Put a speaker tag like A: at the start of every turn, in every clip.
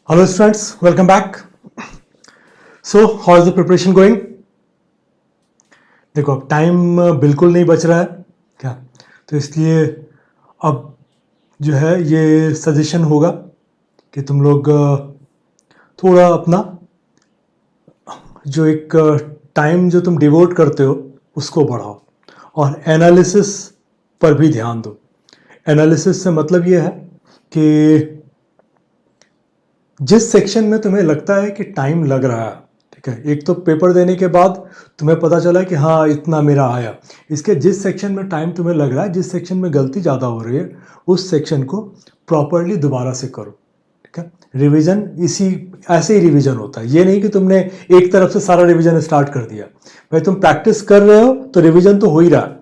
A: Hello students, welcome back. So how is the preparation going? देखो अब time बिल्कुल नहीं बच रहा है क्या, तो इसलिए अब जो है ये सजेशन होगा कि तुम लोग थोड़ा अपना जो एक टाइम जो तुम डिवोट करते हो उसको बढ़ाओ और एनालिसिस पर भी ध्यान दो। एनालिसिस से मतलब ये है कि जिस सेक्शन में तुम्हें लगता है कि टाइम लग रहा है, ठीक है, एक तो पेपर देने के बाद तुम्हें पता चला कि हाँ इतना मेरा आया, इसके जिस सेक्शन में टाइम तुम्हें लग रहा है, जिस सेक्शन में गलती ज़्यादा हो रही है, उस सेक्शन को प्रॉपरली दोबारा से करो। ठीक है, रिवीजन इसी ऐसे ही रिवीजन होता है, ये नहीं कि तुमने एक तरफ से सारा रिवीजन स्टार्ट कर दिया। भाई तुम प्रैक्टिस कर रहे हो तो रिवीजन तो हो ही रहा है।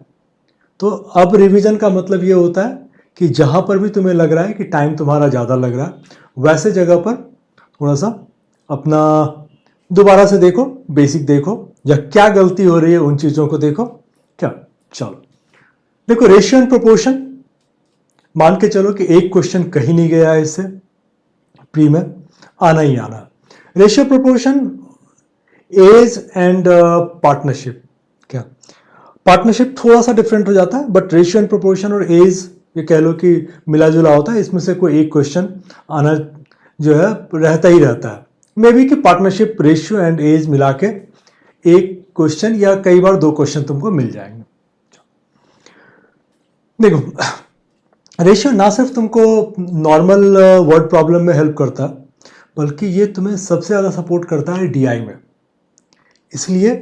A: तो अब रिवीजन का मतलब ये होता है कि जहां पर भी तुम्हें लग रहा है कि टाइम तुम्हारा ज़्यादा लग रहा है, वैसे जगह पर थोड़ा सा अपना दोबारा से देखो, बेसिक देखो, या क्या गलती हो रही है उन चीज़ों को देखो। क्या, चलो देखो, रेशियो एंड प्रोपोर्शन मान के चलो कि एक क्वेश्चन कहीं नहीं गया है, इससे प्री में आना ही आना। Ratio proportion, age and partnership, क्या पार्टनरशिप थोड़ा सा डिफरेंट हो जाता है, बट रेशियो एंड प्रोपोर्शन और एज ये कह लो कि मिला जुला होता है। इसमें से कोई एक क्वेश्चन आना जो है रहता ही रहता है। मे बी कि पार्टनरशिप, रेशियो एंड एज मिला के एक क्वेश्चन या कई बार दो क्वेश्चन तुमको मिल जाएंगे। देखो, रेशियो ना सिर्फ तुमको नॉर्मल वर्ड प्रॉब्लम में हेल्प करता है, बल्कि ये तुम्हें सबसे ज़्यादा सपोर्ट करता है डीआई में। इसलिए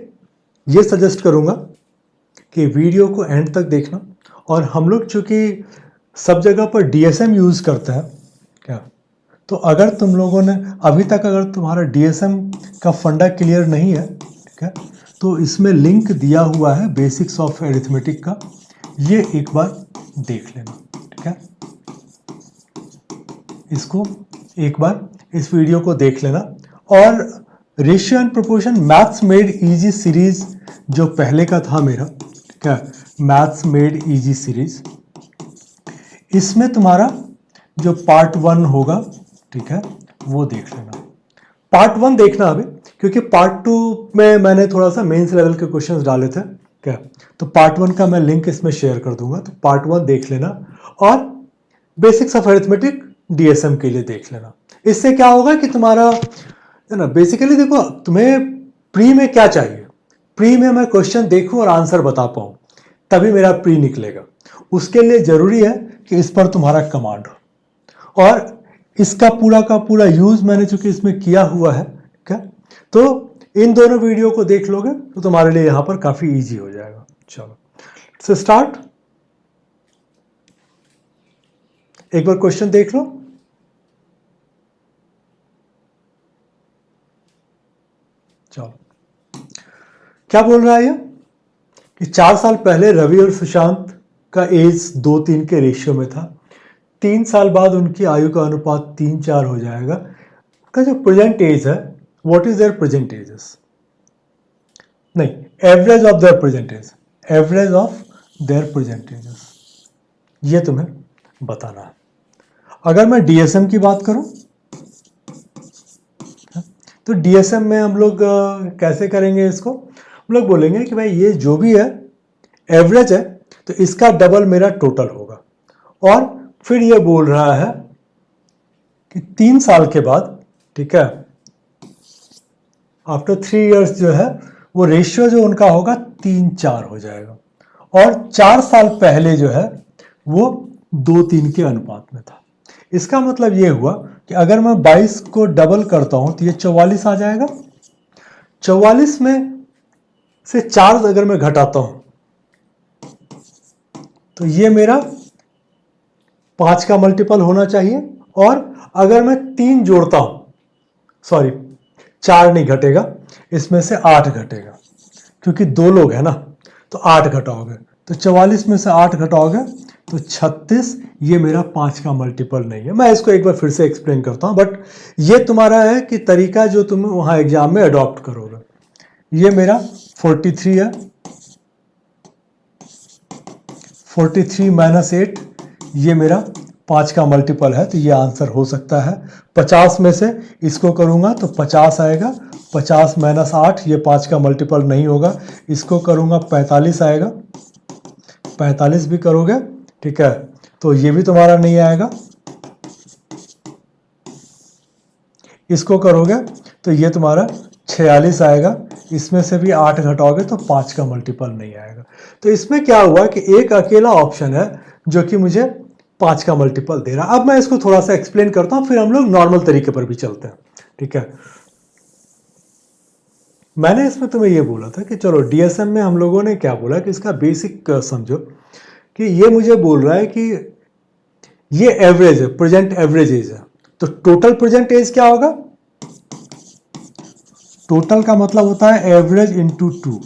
A: ये सजेस्ट करूँगा कि वीडियो को एंड तक देखना। और हम लोग चूँकि सब जगह पर डीएसएम यूज़ करते हैं, क्या, तो अगर तुम लोगों ने अभी तक अगर तुम्हारा डीएसएम का फंडा क्लियर नहीं है, ठीक है, तो इसमें लिंक दिया हुआ है बेसिक्स ऑफ एरिथमेटिक का, ये एक बार देख लेना। ठीक है, इसको एक बार इस वीडियो को देख लेना। और ratio and proportion maths made easy series जो पहले का था मेरा, ठीक है, मैथ्स मेड इजी सीरीज, इसमें तुम्हारा जो पार्ट 1 होगा, ठीक है, वो देख लेना। पार्ट 1 देखना अभी, क्योंकि पार्ट 2 में मैंने थोड़ा सा मेंस लेवल के क्वेश्चंस डाले थे, क्या, तो पार्ट 1 का मैं लिंक इसमें शेयर कर दूंगा, तो पार्ट 1 देख लेना और बेसिक्स ऑफ अरिथमेटिक डीएसएम के लिए देख लेना। इससे क्या होगा कि तुम्हारा है ना, बेसिकली देखो तुम्हें प्री में क्या चाहिए, प्री में मैं क्वेश्चन देखूं और आंसर बता पाऊं, तभी मेरा प्री निकलेगा। उसके लिए जरूरी है कि इस पर तुम्हारा कमांड हो, और इसका पूरा का पूरा यूज मैंने चूंकि इसमें किया हुआ है, क्या, तो इन दोनों वीडियो को देख लोगे तो तुम्हारे लिए यहां पर काफी इजी हो जाएगा। चलो से स्टार्ट, एक बार क्वेश्चन देख लो। चलो क्या बोल रहा है ये कि 4 साल पहले रवि और सुशांत का एज 2:3 के रेशियो में था। 3 साल बाद उनकी आयु का अनुपात 3:4 हो जाएगा। का जो प्रेजेंट एज है, what is their present ages, नहीं, average of their present age, average of their present ages, ये तुम्हें बताना है। अगर मैं डीएसएम की बात करूं, तो डीएसएम में हम लोग कैसे करेंगे इसको, हम लोग बोलेंगे कि भाई ये जो भी है एवरेज है, तो इसका डबल मेरा टोटल होगा। और फिर ये बोल रहा है कि 3 साल के बाद, ठीक है, आफ्टर 3 इयर्स जो है वो रेशियो जो उनका होगा 3:4 हो जाएगा। और 4 साल पहले जो है वो 2:3 के अनुपात में था। इसका मतलब ये हुआ कि अगर मैं 22 को डबल करता हूं तो ये 44 आ जाएगा। 44 में से 4 अगर मैं घटाता हूं तो ये मेरा 5 का मल्टीपल होना चाहिए। और अगर मैं 3 जोड़ता हूं, सॉरी 4 नहीं घटेगा, इसमें से 8 घटेगा, क्योंकि 2 लोग हैं ना, तो 8 घटाओगे तो 44 में से 8 घटाओगे तो 36, ये मेरा 5 का मल्टीपल नहीं है। मैं इसको एक बार फिर से एक्सप्लेन करता हूं, बट ये तुम्हारा है कि तरीका जो तुम वहां एग्जाम में अडॉप्ट करोगे। ये मेरा 43 है, 43 - 8, ये मेरा 5 का मल्टीपल है, तो ये आंसर हो सकता है। 50 में से इसको करूँगा तो 50 आएगा, 50 माइनस 8, ये 5 का मल्टीपल नहीं होगा। इसको करूँगा 45 आएगा, 45 भी करोगे, ठीक है, तो ये भी तुम्हारा नहीं आएगा। इसको करोगे तो ये तुम्हारा 46 आएगा, इसमें से भी 8 घटाओगे तो 5 का मल्टीपल नहीं आएगा। तो इसमें क्या हुआ कि एक अकेला ऑप्शन है जो कि मुझे 5 का मल्टीपल दे रहा है। अब मैं इसको थोड़ा सा एक्सप्लेन करता हूं, फिर हम लोग नॉर्मल तरीके पर भी चलते हैं, ठीक है। मैंने इसमें तुम्हें ये बोला था कि चलो डीएसएम में हम लोगों ने क्या बोला कि इसका बेसिक समझो कि ये मुझे बोल रहा है कि ये एवरेज है, प्रेजेंट एवरेज एज है, तो टोटल प्रेजेंट एज क्या होगा? टोटल का मतलब होता है एवरेज इंटू 2,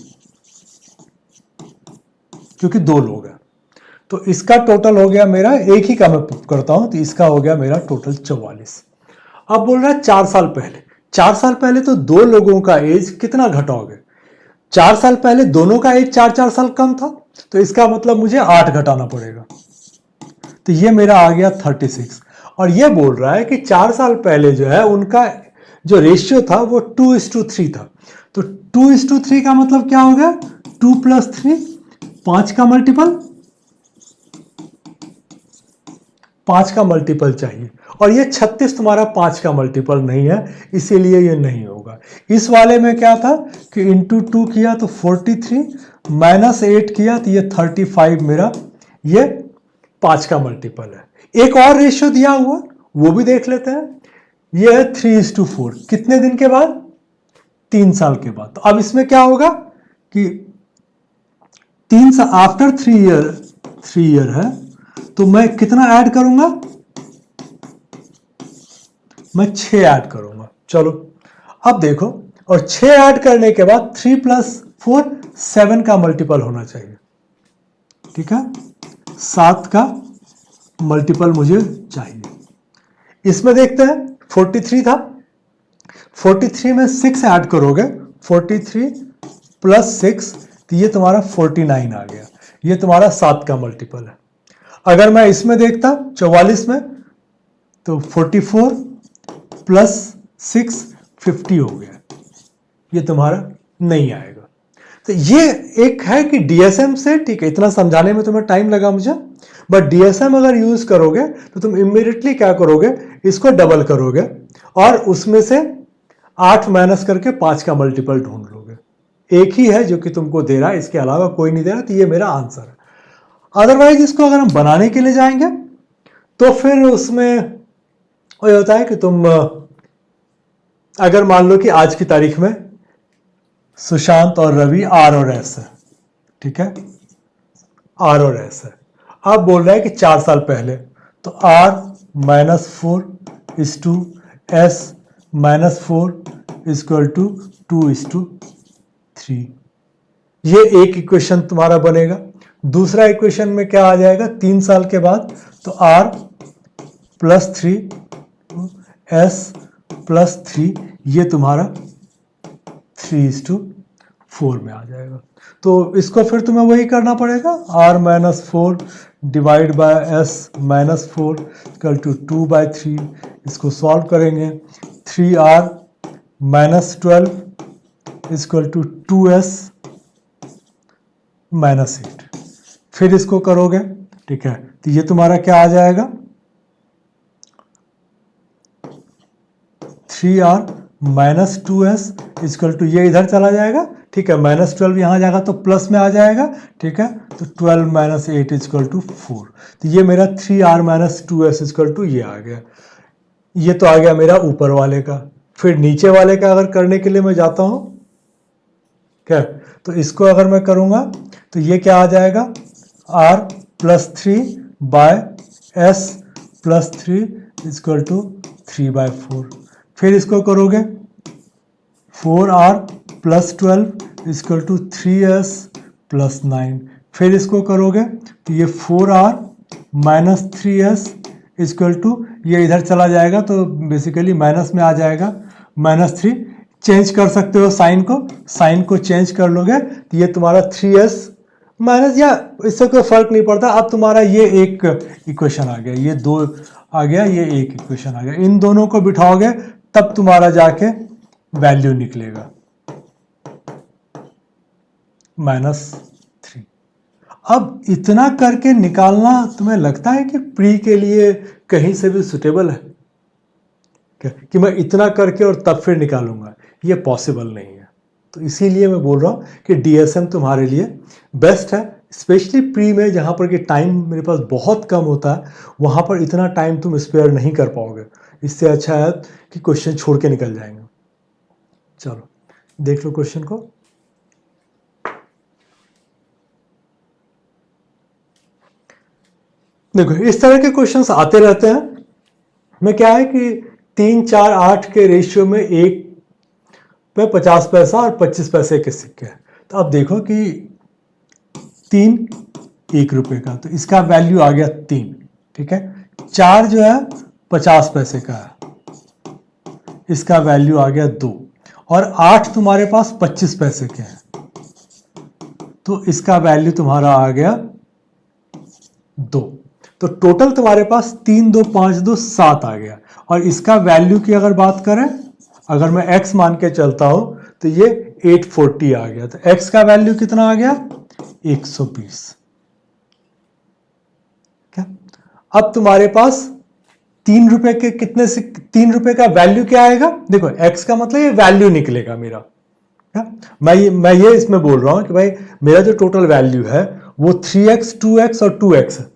A: क्योंकि 2 लोग हैं। तो इसका टोटल हो गया मेरा, एक ही का मैं करता हूं, तो इसका हो गया मेरा टोटल 44। अब बोल रहा है 4 साल पहले, 4 साल पहले तो 2 लोगों का एज कितना घटाओगे? 4 साल पहले दोनों का एज 4-4 साल कम था, तो इसका मतलब मुझे 8 घटाना पड़ेगा, तो ये मेरा आ गया 36। और ये बोल रहा है कि 4 साल पहले जो है उनका जो रेशियो था वो 2:3 था, तो 2:3 का मतलब क्या हो गया? 2 + 3, 5 का मल्टीपल, 5 का मल्टीपल चाहिए, और ये 36 तुम्हारा 5 का मल्टीपल नहीं है, इसीलिए ये नहीं होगा। इस वाले में क्या था कि इंटू 2 किया तो 43, माइनस 8 किया तो ये 35 मेरा ये 5 का मल्टीपल है। एक और रेशियो दिया हुआ वो भी देख लेते हैं, ये है 3:4। कितने दिन के बाद? 3 साल के बाद। तो अब इसमें क्या होगा कि 3 साल आफ्टर 3 ईयर है, तो मैं कितना ऐड करूंगा? मैं 6 ऐड करूंगा। चलो अब देखो, और 6 ऐड करने के बाद 3 + 4 7 का मल्टीपल होना चाहिए, ठीक है, 7 का मल्टीपल मुझे चाहिए। इसमें देखते हैं 43 था, 43 में 6 ऐड करोगे, 43 + 6, तो ये तुम्हारा 49 आ गया, ये तुम्हारा 7 का मल्टीपल है। अगर मैं इसमें देखता 44 में, तो 44 + 6 50 हो गया, ये तुम्हारा नहीं आएगा। तो ये एक है कि डीएसएम से, ठीक है, इतना समझाने में तुम्हें टाइम लगा मुझे, बट डीएसएम अगर यूज करोगे तो तुम इमीडिएटली क्या करोगे, इसको डबल करोगे और उसमें से 8 माइनस करके 5 का मल्टीपल ढूंढ लोगे। एक ही है जो कि तुमको दे रहा है, इसके अलावा कोई नहीं दे रहा, तो ये मेरा आंसर है। अदरवाइज इसको अगर हम बनाने के लिए जाएंगे तो फिर उसमें वो होता है कि तुम अगर मान लो कि आज की तारीख में सुशांत और रवि आर और एस है, ठीक है, आर और एस है। अब बोल रहा है कि 4 साल पहले, तो आर -4 S -4 = 2:3। ये एक इक्वेशन तुम्हारा बनेगा। दूसरा इक्वेशन में क्या आ जाएगा? 3 साल के बाद, तो R + 3 S + 3, ये तुम्हारा 3:4 में आ जाएगा। तो इसको फिर तुम्हें वही करना पड़ेगा, R -4 / S -4 = 2/3। इसको सॉल्व करेंगे, 3R -12 = 2S -8। फिर इसको करोगे, ठीक है, तो ये तुम्हारा क्या आ जाएगा? 3R -2S = ये इधर चला जाएगा, ठीक है, -12 यहाँ जाएगा तो प्लस में आ जाएगा, ठीक है, तो 12 - 8 = 4। तो ये मेरा 3R -2S = ये आ गया। ये तो आ गया मेरा ऊपर वाले का। फिर नीचे वाले का अगर करने के लिए मैं जाता हूँ, क्या, तो इसको अगर मैं करूँगा तो ये क्या आ जाएगा? R + 3 / S + 3 = 3/4। फिर इसको करोगे, 4R + 12 = 3S + 9। फिर इसको करोगे तो ये 4R -3S = ये इधर चला जाएगा, तो बेसिकली माइनस में आ जाएगा, -3। चेंज कर सकते हो साइन को चेंज कर लोगे तो ये तुम्हारा 3S माइनस, या इससे कोई फर्क नहीं पड़ता। अब तुम्हारा ये एक इक्वेशन आ गया, ये दो आ गया, ये एक इक्वेशन आ गया, इन दोनों को बिठाओगे तब तुम्हारा जाके वैल्यू निकलेगा -3। अब इतना करके निकालना तुम्हें लगता है कि प्री के लिए कहीं से भी सुटेबल है क्या, कि मैं इतना करके और तब फिर निकालूंगा? ये पॉसिबल नहीं है। तो इसीलिए मैं बोल रहा हूँ कि डीएसएम तुम्हारे लिए बेस्ट है, स्पेशली प्री में, जहाँ पर कि टाइम मेरे पास बहुत कम होता है, वहाँ पर इतना टाइम तुम स्पेयर नहीं कर पाओगे। इससे अच्छा है कि क्वेश्चन छोड़ के निकल जाएंगे। चलो देख लो क्वेश्चन को। देखो इस तरह के क्वेश्चंस आते रहते हैं। में क्या है कि 3, 4, 8 के रेशियो में एक पे 50 पैसा और 25 पैसे के सिक्के हैं। तो अब देखो कि 3 1 रुपए का, तो इसका वैल्यू आ गया 3, ठीक है। 4 जो है 50 पैसे का है, इसका वैल्यू आ गया 2, और 8 तुम्हारे पास 25 पैसे के हैं, तो इसका वैल्यू तुम्हारा आ गया 2। तो टोटल तुम्हारे पास 3, 2, 5, 2, 7 आ गया। और इसका वैल्यू की अगर बात करें, अगर मैं x मान के चलता हूं तो ये 840 आ गया। तो x का वैल्यू कितना आ गया? 120। क्या? अब तुम्हारे पास 3 रुपए के कितने से 3 रुपए का वैल्यू क्या आएगा? देखो x का मतलब ये वैल्यू निकलेगा मेरा। क्या? मैं ये इसमें बोल रहा हूं कि भाई मेरा जो टोटल वैल्यू है वो 3x, 2x और 2x है,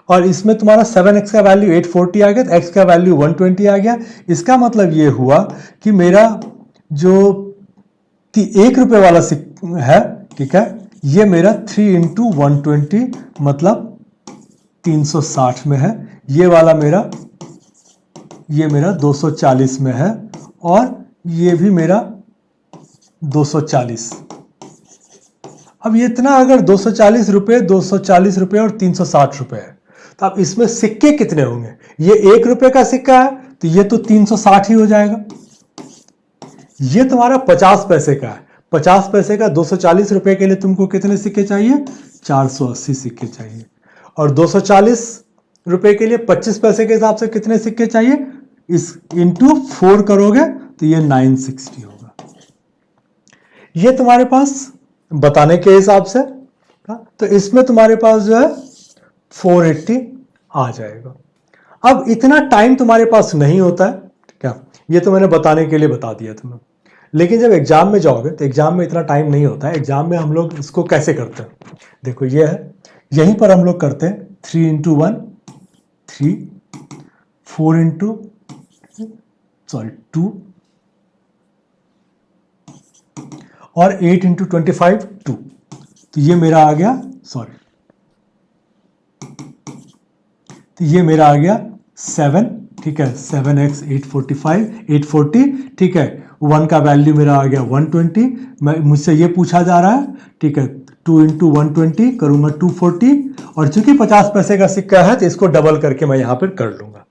A: और इसमें तुम्हारा 7x का वैल्यू 840 आ गया, तो x का वैल्यू 120 आ गया। इसका मतलब ये हुआ कि मेरा जो 1 रुपए वाला है, ठीक है, ये मेरा 3 इंटू 120 मतलब 360 में है। ये वाला मेरा 240 में है, और ये भी मेरा 240। अब ये इतना अगर 240 रुपए, 240 रुपए और 360 रुपए है, तो अब इसमें सिक्के कितने होंगे? ये 1 रुपए का सिक्का है, तो ये तो 360 ही हो जाएगा। ये तुम्हारा 50 पैसे का है, 50 पैसे का 240 रुपए के लिए तुमको कितने सिक्के चाहिए? 480 सिक्के चाहिए। और 240 रुपए के लिए 25 पैसे के हिसाब से कितने सिक्के चाहिए? इस इंटू 4 करोगे तो ये 960 होगा। ये तुम्हारे पास बताने के हिसाब से, तो इसमें तुम्हारे पास जो है 480 आ जाएगा। अब इतना टाइम तुम्हारे पास नहीं होता है, क्या? ये तो मैंने बताने के लिए बता दिया तुम्हें, लेकिन जब एग्जाम में जाओगे तो एग्जाम में इतना टाइम नहीं होता है। एग्जाम में हम लोग इसको कैसे करते हैं? देखो ये है, यहीं पर हम लोग करते हैं 3 इंटू 1 3, 4 इंटू 2, और 8 इंटू 25 2। तो ये मेरा आ गया, तो ये मेरा आ गया 7, ठीक है, 7x 840, ठीक है। 1 का वैल्यू मेरा आ गया 120। मुझसे ये पूछा जा रहा है, ठीक है, 2 इंटू 120 करूंगा 240, और चूंकि 50 पैसे का सिक्का है तो इसको डबल करके मैं यहां पर कर लूंगा।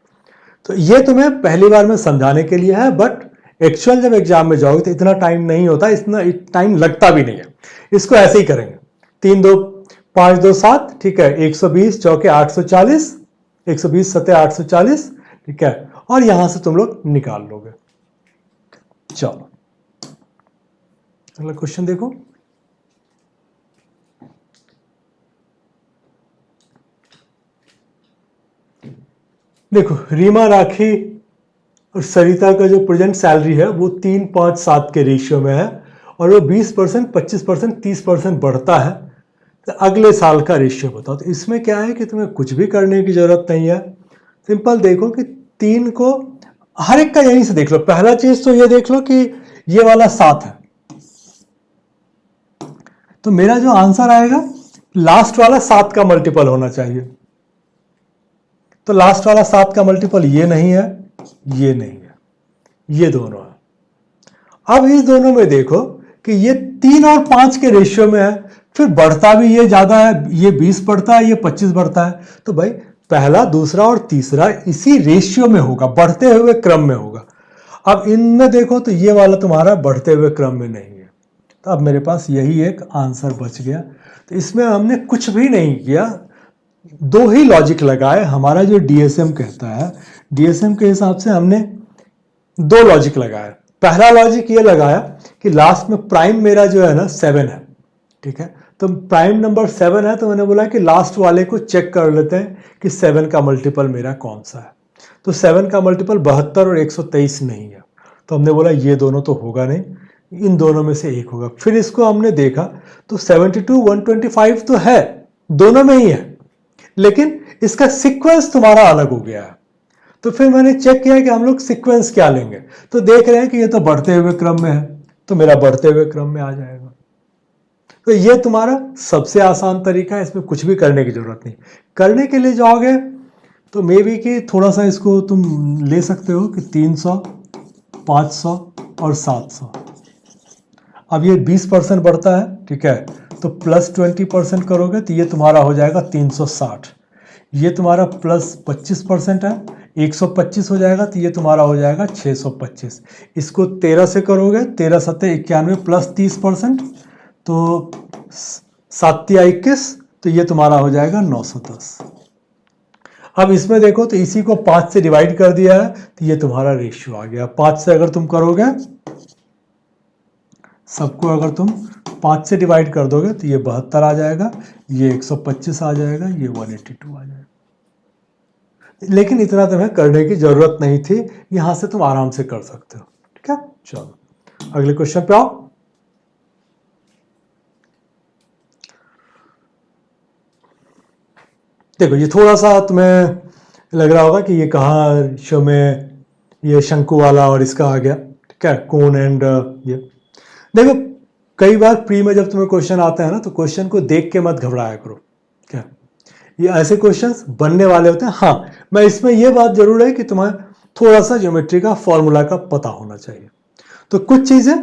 A: तो ये तुम्हें पहली बार में समझाने के लिए है, बट एक्चुअल जब एग्जाम में जाओगे तो इतना टाइम नहीं होता, इतना टाइम लगता भी नहीं है। इसको ऐसे ही करेंगे, 3 2 5 2 7, ठीक है, 120 चौके 840, 120 सत्ते 840, ठीक है, और यहां से तुम लोग निकाल लोगे। चलो अगला क्वेश्चन देखो। देखो रीमा, राखी और सरिता का जो प्रेजेंट सैलरी है वो 3, 5, 7 के रेशियो में है, और वो 20%, 25%, 30% बढ़ता है। तो अगले साल का रेशियो बताओ। तो इसमें क्या है कि तुम्हें कुछ भी करने की जरूरत नहीं है, सिंपल देखो कि 3 को हर एक का यहीं से देख लो। पहला चीज तो ये देख लो कि ये वाला 7 है, तो मेरा जो आंसर आएगा लास्ट वाला 7 का मल्टीपल होना चाहिए। तो लास्ट वाला 7 का मल्टीपल ये नहीं है, ये नहीं है, ये दोनों है। अब इस दोनों में देखो कि ये 3 और 5 के रेशियो में है, फिर बढ़ता भी ये ज्यादा है, ये 20 बढ़ता है, ये 25 बढ़ता है। तो भाई पहला, दूसरा और तीसरा इसी रेशियो में होगा, बढ़ते हुए क्रम में होगा। अब इनमें देखो तो ये वाला तुम्हारा बढ़ते हुए क्रम में नहीं है, तो अब मेरे पास यही एक आंसर बच गया। तो इसमें हमने कुछ भी नहीं किया, दो ही लॉजिक लगाए। हमारा जो डीएसएम कहता है, डीएसएम के हिसाब से हमने दो लॉजिक लगाया। पहला लॉजिक ये लगाया कि लास्ट में प्राइम मेरा जो है ना 7 है, ठीक है। तो प्राइम नंबर 7 है, तो मैंने बोला कि लास्ट वाले को चेक कर लेते हैं कि 7 का मल्टीपल मेरा कौन सा है। तो 7 का मल्टीपल 72 और 123 नहीं है, तो हमने बोला ये दोनों तो होगा नहीं, इन दोनों में से एक होगा। फिर इसको हमने देखा तो 72 125 तो है, दोनों में ही है, लेकिन इसका सीक्वेंस तुम्हारा अलग हो गया है। तो फिर मैंने चेक किया कि हम लोग सीक्वेंस क्या लेंगे, तो देख रहे हैं कि ये तो बढ़ते हुए क्रम में है, तो मेरा बढ़ते हुए क्रम में आ जाएगा। तो ये तुम्हारा सबसे आसान तरीका है, इसमें कुछ भी करने की जरूरत नहीं। करने के लिए जाओगे तो मे बी कि थोड़ा सा इसको तुम ले सकते हो कि 300, 500 और 700। अब ये 20% बढ़ता है, ठीक है, तो प्लस 20% करोगे तो ये तुम्हारा हो जाएगा 360। ये तुम्हारा प्लस 25% है, 125 हो जाएगा, तो ये तुम्हारा हो जाएगा 625। इसको 13 से करोगे, 13 सत्ते 91 प्लस 30%, तो 7 21, तो ये तुम्हारा हो जाएगा 910। अब इसमें देखो तो इसी को 5 से डिवाइड कर दिया है, तो ये तुम्हारा रेशियो आ गया। 5 से अगर तुम करोगे, सबको अगर तुम 5 से डिवाइड कर दोगे तो ये 72 आ जाएगा, ये 125 आ जाएगा, ये 182 आ जाएगा। लेकिन इतना तुम्हें करने की जरूरत नहीं थी, यहां से तुम आराम से कर सकते हो, ठीक है। चलो अगले क्वेश्चन पे आओ। देखो ये थोड़ा सा तुम्हें लग रहा होगा कि ये कहाँ शो में ये शंकु वाला और इसका आ गया, ठीक है, कोन एंड ये। देखो कई बार प्री में जब तुम्हें क्वेश्चन आते हैं ना, तो क्वेश्चन को देख के मत घबराया करो, क्या ये ऐसे क्वेश्चंस बनने वाले होते हैं। हाँ, मैं इसमें ये बात जरूर है कि तुम्हें थोड़ा सा ज्योमेट्री का फॉर्मूला का पता होना चाहिए। तो कुछ चीजें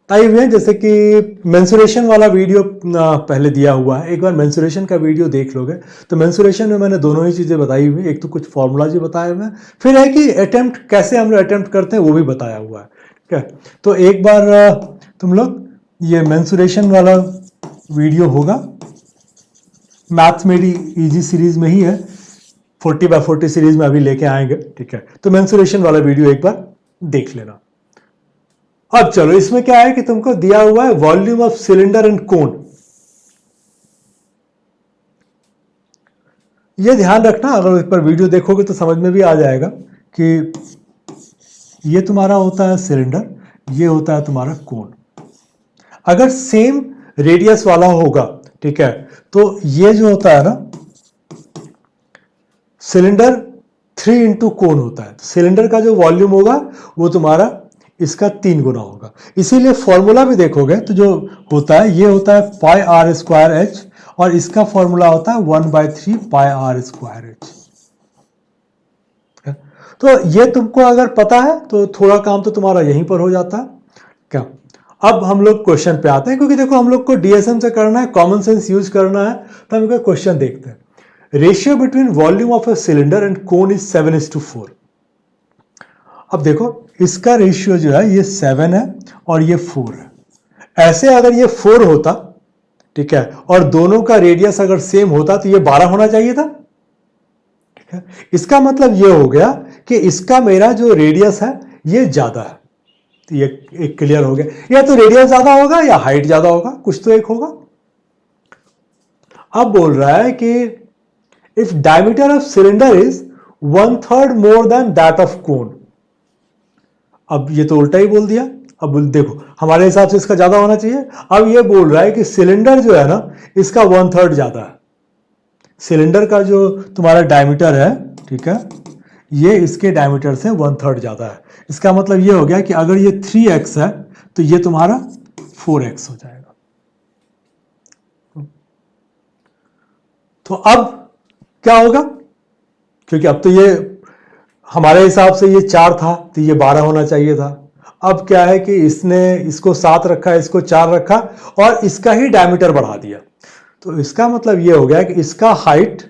A: आई हुई है, जैसे कि मेंसुरेशन वाला वीडियो पहले दिया हुआ है, एक बार मेंसुरेशन का वीडियो देख लोगे तो मेंसुरेशन में मैंने दोनों ही चीजें बताई हुई, एक तो कुछ फॉर्मूला जी बताए हुए हैं, फिर है कि अटेम्प्ट कैसे हम लोग अटेम्प्ट करते हैं वो भी बताया हुआ है, ठीक है। तो एक बार तुम लोग ये मेंसुरेशन वाला वीडियो होगा, मैथ मेरी इजी सीरीज में ही है, 40x40 सीरीज में अभी लेके आएंगे, ठीक है। तो मेंसुरेशन वाला वीडियो एक बार देख लेना। अब चलो इसमें क्या है कि तुमको दिया हुआ है वॉल्यूम ऑफ सिलेंडर एंड कोन। ये ध्यान रखना, अगर इस पर वीडियो देखोगे तो समझ में भी आ जाएगा कि ये तुम्हारा होता है सिलेंडर, ये होता है तुम्हारा कोन। अगर सेम रेडियस वाला होगा, ठीक है, तो ये जो होता है ना सिलेंडर 3 इंटू कोन होता है। सिलेंडर का जो वॉल्यूम होगा वो तुम्हारा इसका 3 गुना होगा। इसीलिए फॉर्मूला भी देखोगे तो जो होता है ये होता है पाई आर स्क्वायर एच, और इसका फॉर्मूला होता है 1/3 पाई आर स्क्वायर एच। तो ये तुमको अगर पता है तो थोड़ा काम तो तुम्हारा यहीं पर हो जाता है, क्या। अब हम लोग क्वेश्चन पे आते हैं, क्योंकि देखो हम लोग को डीएसएम से करना है, कॉमन सेंस यूज करना है, तो हम क्वेश्चन देखते हैं। Ratio between volume of a cylinder and cone is 7:4। अब देखो इसका रेशियो जो है ये 7 है और ये 4 है। ऐसे अगर ये 4 होता, ठीक है, और दोनों का रेडियस अगर सेम होता तो ये 12 होना चाहिए था, ठीक है। इसका मतलब ये हो गया कि इसका मेरा जो रेडियस है ये ज्यादा है, तो ये एक क्लियर हो गया। या तो रेडियस ज्यादा होगा या हाइट ज्यादा होगा, कुछ तो एक होगा। अब बोल रहा है कि if diameter of cylinder is 1/3 more than that of कोन। अब ये तो उल्टा ही बोल दिया। अब देखो हमारे हिसाब से इसका ज्यादा होना चाहिए। अब ये बोल रहा है कि सिलेंडर जो है ना इसका 1/3 ज्यादा है। सिलेंडर का जो तुम्हारा डायमीटर है, ठीक है, ये इसके डायमीटर से 1/3 ज्यादा है। इसका मतलब ये हो गया कि अगर ये 3x है तो ये तुम्हारा 4x हो जाएगा। तो अब क्या होगा, क्योंकि अब तो ये हमारे हिसाब से ये 4 था तो ये 12 होना चाहिए था। अब क्या है कि इसने इसको 7 रखा, इसको 4 रखा और इसका ही डायमीटर बढ़ा दिया। तो इसका मतलब ये हो गया कि इसका हाइट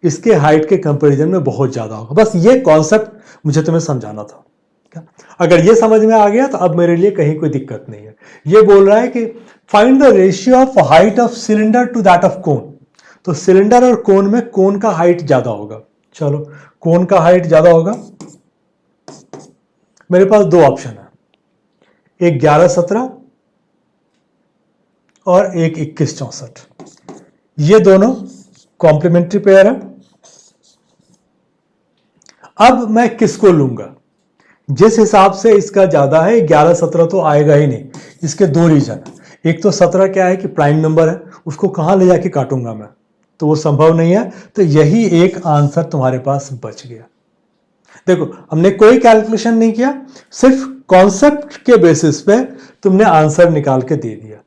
A: इसके हाइट के कंपैरिजन में बहुत ज्यादा होगा। बस ये कॉन्सेप्ट मुझे तुम्हें समझाना था, क्या? अगर ये समझ में आ गया तो अब मेरे लिए कहीं कोई दिक्कत नहीं है। ये बोल रहा है कि find the ratio of height of cylinder to that of cone. तो सिलेंडर और कोन में कोन का हाइट ज्यादा होगा। चलो, कोन का हाइट ज्यादा होगा। मेरे पास दो ऑप्शन है, एक 11-17 और एक 21-64। ये दोनों कॉम्प्लीमेंट्री पेयर है। अब मैं किसको लूंगा? जिस हिसाब से इसका ज्यादा है, 11-17 तो आएगा ही नहीं। इसके दो रीजन है। एक तो 17 क्या है कि प्राइम नंबर है, उसको कहां ले जाके काटूंगा मैं, तो वो संभव नहीं है। तो यही एक आंसर तुम्हारे पास बच गया। देखो, हमने कोई कैलकुलेशन नहीं किया, सिर्फ कॉन्सेप्ट के बेसिस पे तुमने आंसर निकाल के दे दिया।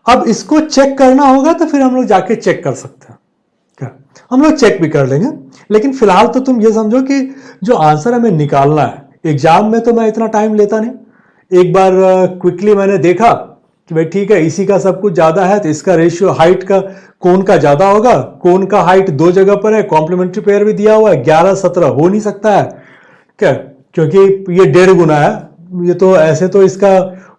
A: अब इसको चेक करना होगा तो फिर हम लोग जाके चेक कर सकते हैं। क्या हम लोग चेक भी कर लेंगे, लेकिन फिलहाल तो तुम ये समझो कि जो आंसर हमें निकालना है, एग्जाम में तो मैं इतना टाइम लेता नहीं। एक बार क्विकली मैंने देखा कि भाई ठीक है, इसी का सब कुछ ज्यादा है तो इसका रेशियो हाइट का कोन का ज्यादा होगा। कोन का हाइट दो जगह पर है, कॉम्प्लीमेंट्री पेयर भी दिया हुआ है, 11-17 हो नहीं सकता है क्या, क्योंकि ये 1.5 गुना है। ये तो ऐसे तो इसका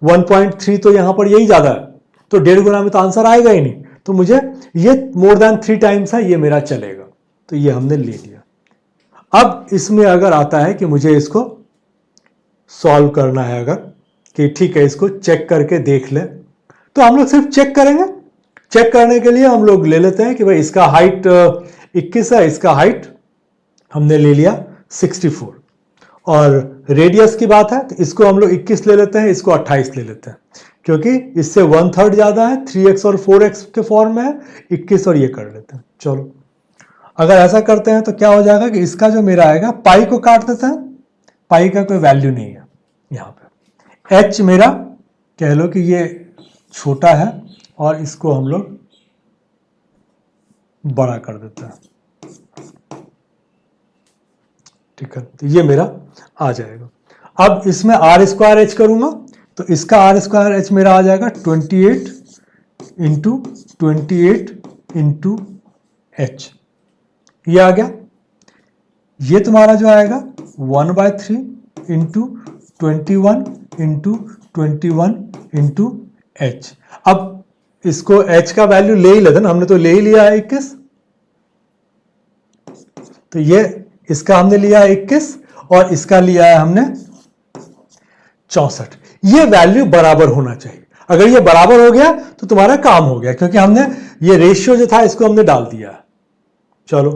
A: 1.3 तो यहां पर यही ज्यादा है, तो 1.5 गुना में तो आंसर आएगा ही नहीं। तो मुझे ये मोर देन 3 टाइम्स है, ये मेरा चलेगा। तो ये हमने ले लिया। अब इसमें अगर आता है कि मुझे इसको सॉल्व करना है, अगर कि ठीक है इसको चेक करके देख ले, तो हम लोग सिर्फ चेक करेंगे। चेक करने के लिए हम लोग ले लेते हैं कि भाई इसका हाइट 21 है, इसका हाइट हमने ले लिया 64, और रेडियस की बात है तो इसको हम लोग 21 ले लेते हैं, इसको 28 ले लेते हैं, क्योंकि इससे 1/3 ज्यादा है, 3x और 4x के फॉर्म में है, 21 और ये कर लेते हैं। चलो, अगर ऐसा करते हैं तो क्या हो जाएगा कि इसका जो मेरा आएगा, पाई को काट देते हैं, पाई का कोई वैल्यू नहीं है यहां पे। h मेरा कह लो कि ये छोटा है, और इसको हम लोग बड़ा कर देते हैं। ठीक है, तो ये मेरा आ जाएगा। अब इसमें r² h करूंगा तो इसका r² h मेरा आ जाएगा 28 इंटू 28 इंटू h। ये आ गया। ये तुम्हारा जो आएगा 1/3 इंटू 21 इंटू 21 इंटू h। अब इसको h का वैल्यू ले ही लेते ना, हमने तो ले ही लिया है 21, तो ये इसका हमने लिया है 21 और इसका लिया है हमने 64। ये वैल्यू बराबर होना चाहिए। अगर ये बराबर हो गया तो तुम्हारा काम हो गया, क्योंकि हमने ये रेशियो जो था इसको हमने डाल दिया है। चलो,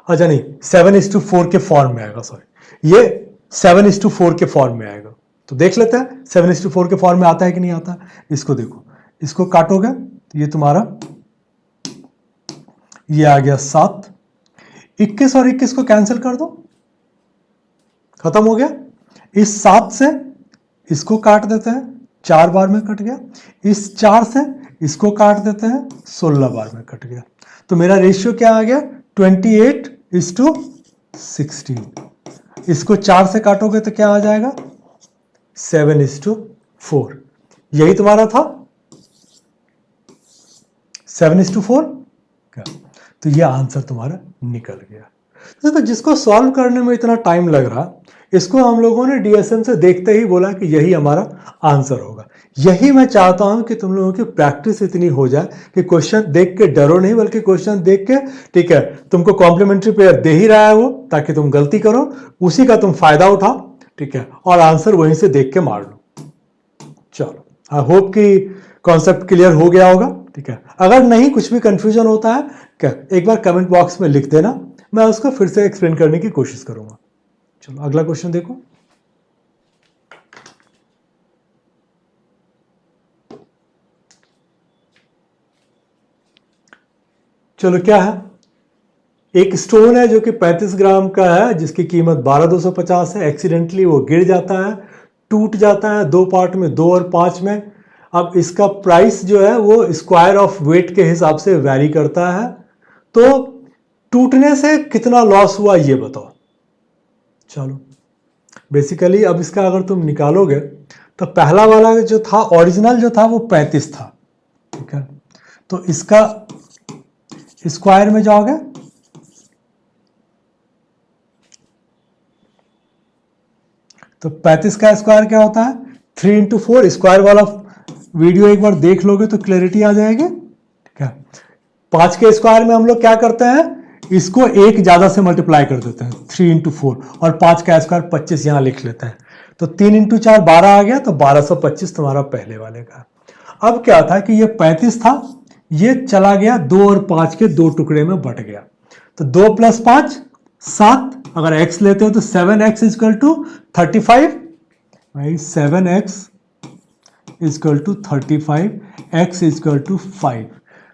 A: अच्छा नहीं, 7:4 के फॉर्म में आएगा, सॉरी, ये 7:4 के फॉर्म में आएगा। तो देख लेते हैं 7:4 के फॉर्म में आता है कि नहीं आता। इसको देखो, इसको काटोगे तो ये तुम्हारा ये आ गया 7। 21 और 21 को कैंसिल कर दो, खत्म हो गया। इस 7 से इसको काट देते हैं, 4 बार में कट गया। इस 4 से इसको काट देते हैं, 16 बार में कट गया। तो मेरा रेशियो क्या आ गया, 28:16। इसको 4 से काटोगे तो क्या आ जाएगा, 7:4। यही तुम्हारा था 7:4। तो ये आंसर तुम्हारा निकल गया। तो जिसको सॉल्व करने में इतना टाइम लग रहा, इसको हम लोगों ने डीएसएम से देखते ही बोला कि यही हमारा आंसर होगा। यही मैं चाहता हूं कि तुम लोगों की प्रैक्टिस इतनी हो जाए कि क्वेश्चन देख के डरो नहीं, बल्कि क्वेश्चन देख के ठीक है, तुमको कॉम्प्लीमेंट्री पेयर दे ही रहा है वो, ताकि तुम गलती करो, उसी का तुम फायदा उठाओ, ठीक है, और आंसर वहीं से देख के मार लो। चलो, आई होप कि कॉन्सेप्ट क्लियर हो गया होगा। ठीक है, अगर नहीं कुछ भी कंफ्यूजन होता है क्या, एक बार कमेंट बॉक्स में लिख देना, मैं उसको फिर से एक्सप्लेन करने की कोशिश करूंगा। चलो, अगला क्वेश्चन देखो। चलो, क्या है, एक स्टोन है जो कि 35 ग्राम का है, जिसकी कीमत 12,250 है। एक्सीडेंटली वो गिर जाता है, टूट जाता है 2 पार्ट में, 2 और 5 में। अब इसका प्राइस जो है वो स्क्वायर ऑफ वेट के हिसाब से वैरी करता है। तो टूटने से कितना लॉस हुआ ये बताओ। चलो, बेसिकली अब इसका अगर तुम निकालोगे तो पहला वाला जो था, ओरिजिनल जो था वो 35 था। ठीक है, तो इसका स्क्वायर में जाओगे तो 35 का स्क्वायर क्या होता है, 3 into 4 स्क्वायर वाला वीडियो एक बार देख लोगे तो क्लैरिटी आ जाएगी। ठीक है, 5 के स्क्वायर में हम लोग क्या करते हैं, इसको एक ज्यादा से मल्टीप्लाई कर देते हैं 3 into 4, और 5 का स्क्वायर 25 यहां लिख लेते हैं। तो 3 into 4 12 आ गया, तो 1225 तुम्हारा पहले वाले का। अब क्या था कि ये 35 था, ये चला गया 2 और 5 के 2 टुकड़े में बट गया। तो 2 + 5 7, अगर x लेते हो तो 7x = 35, भाई 7x = 35, x = 5।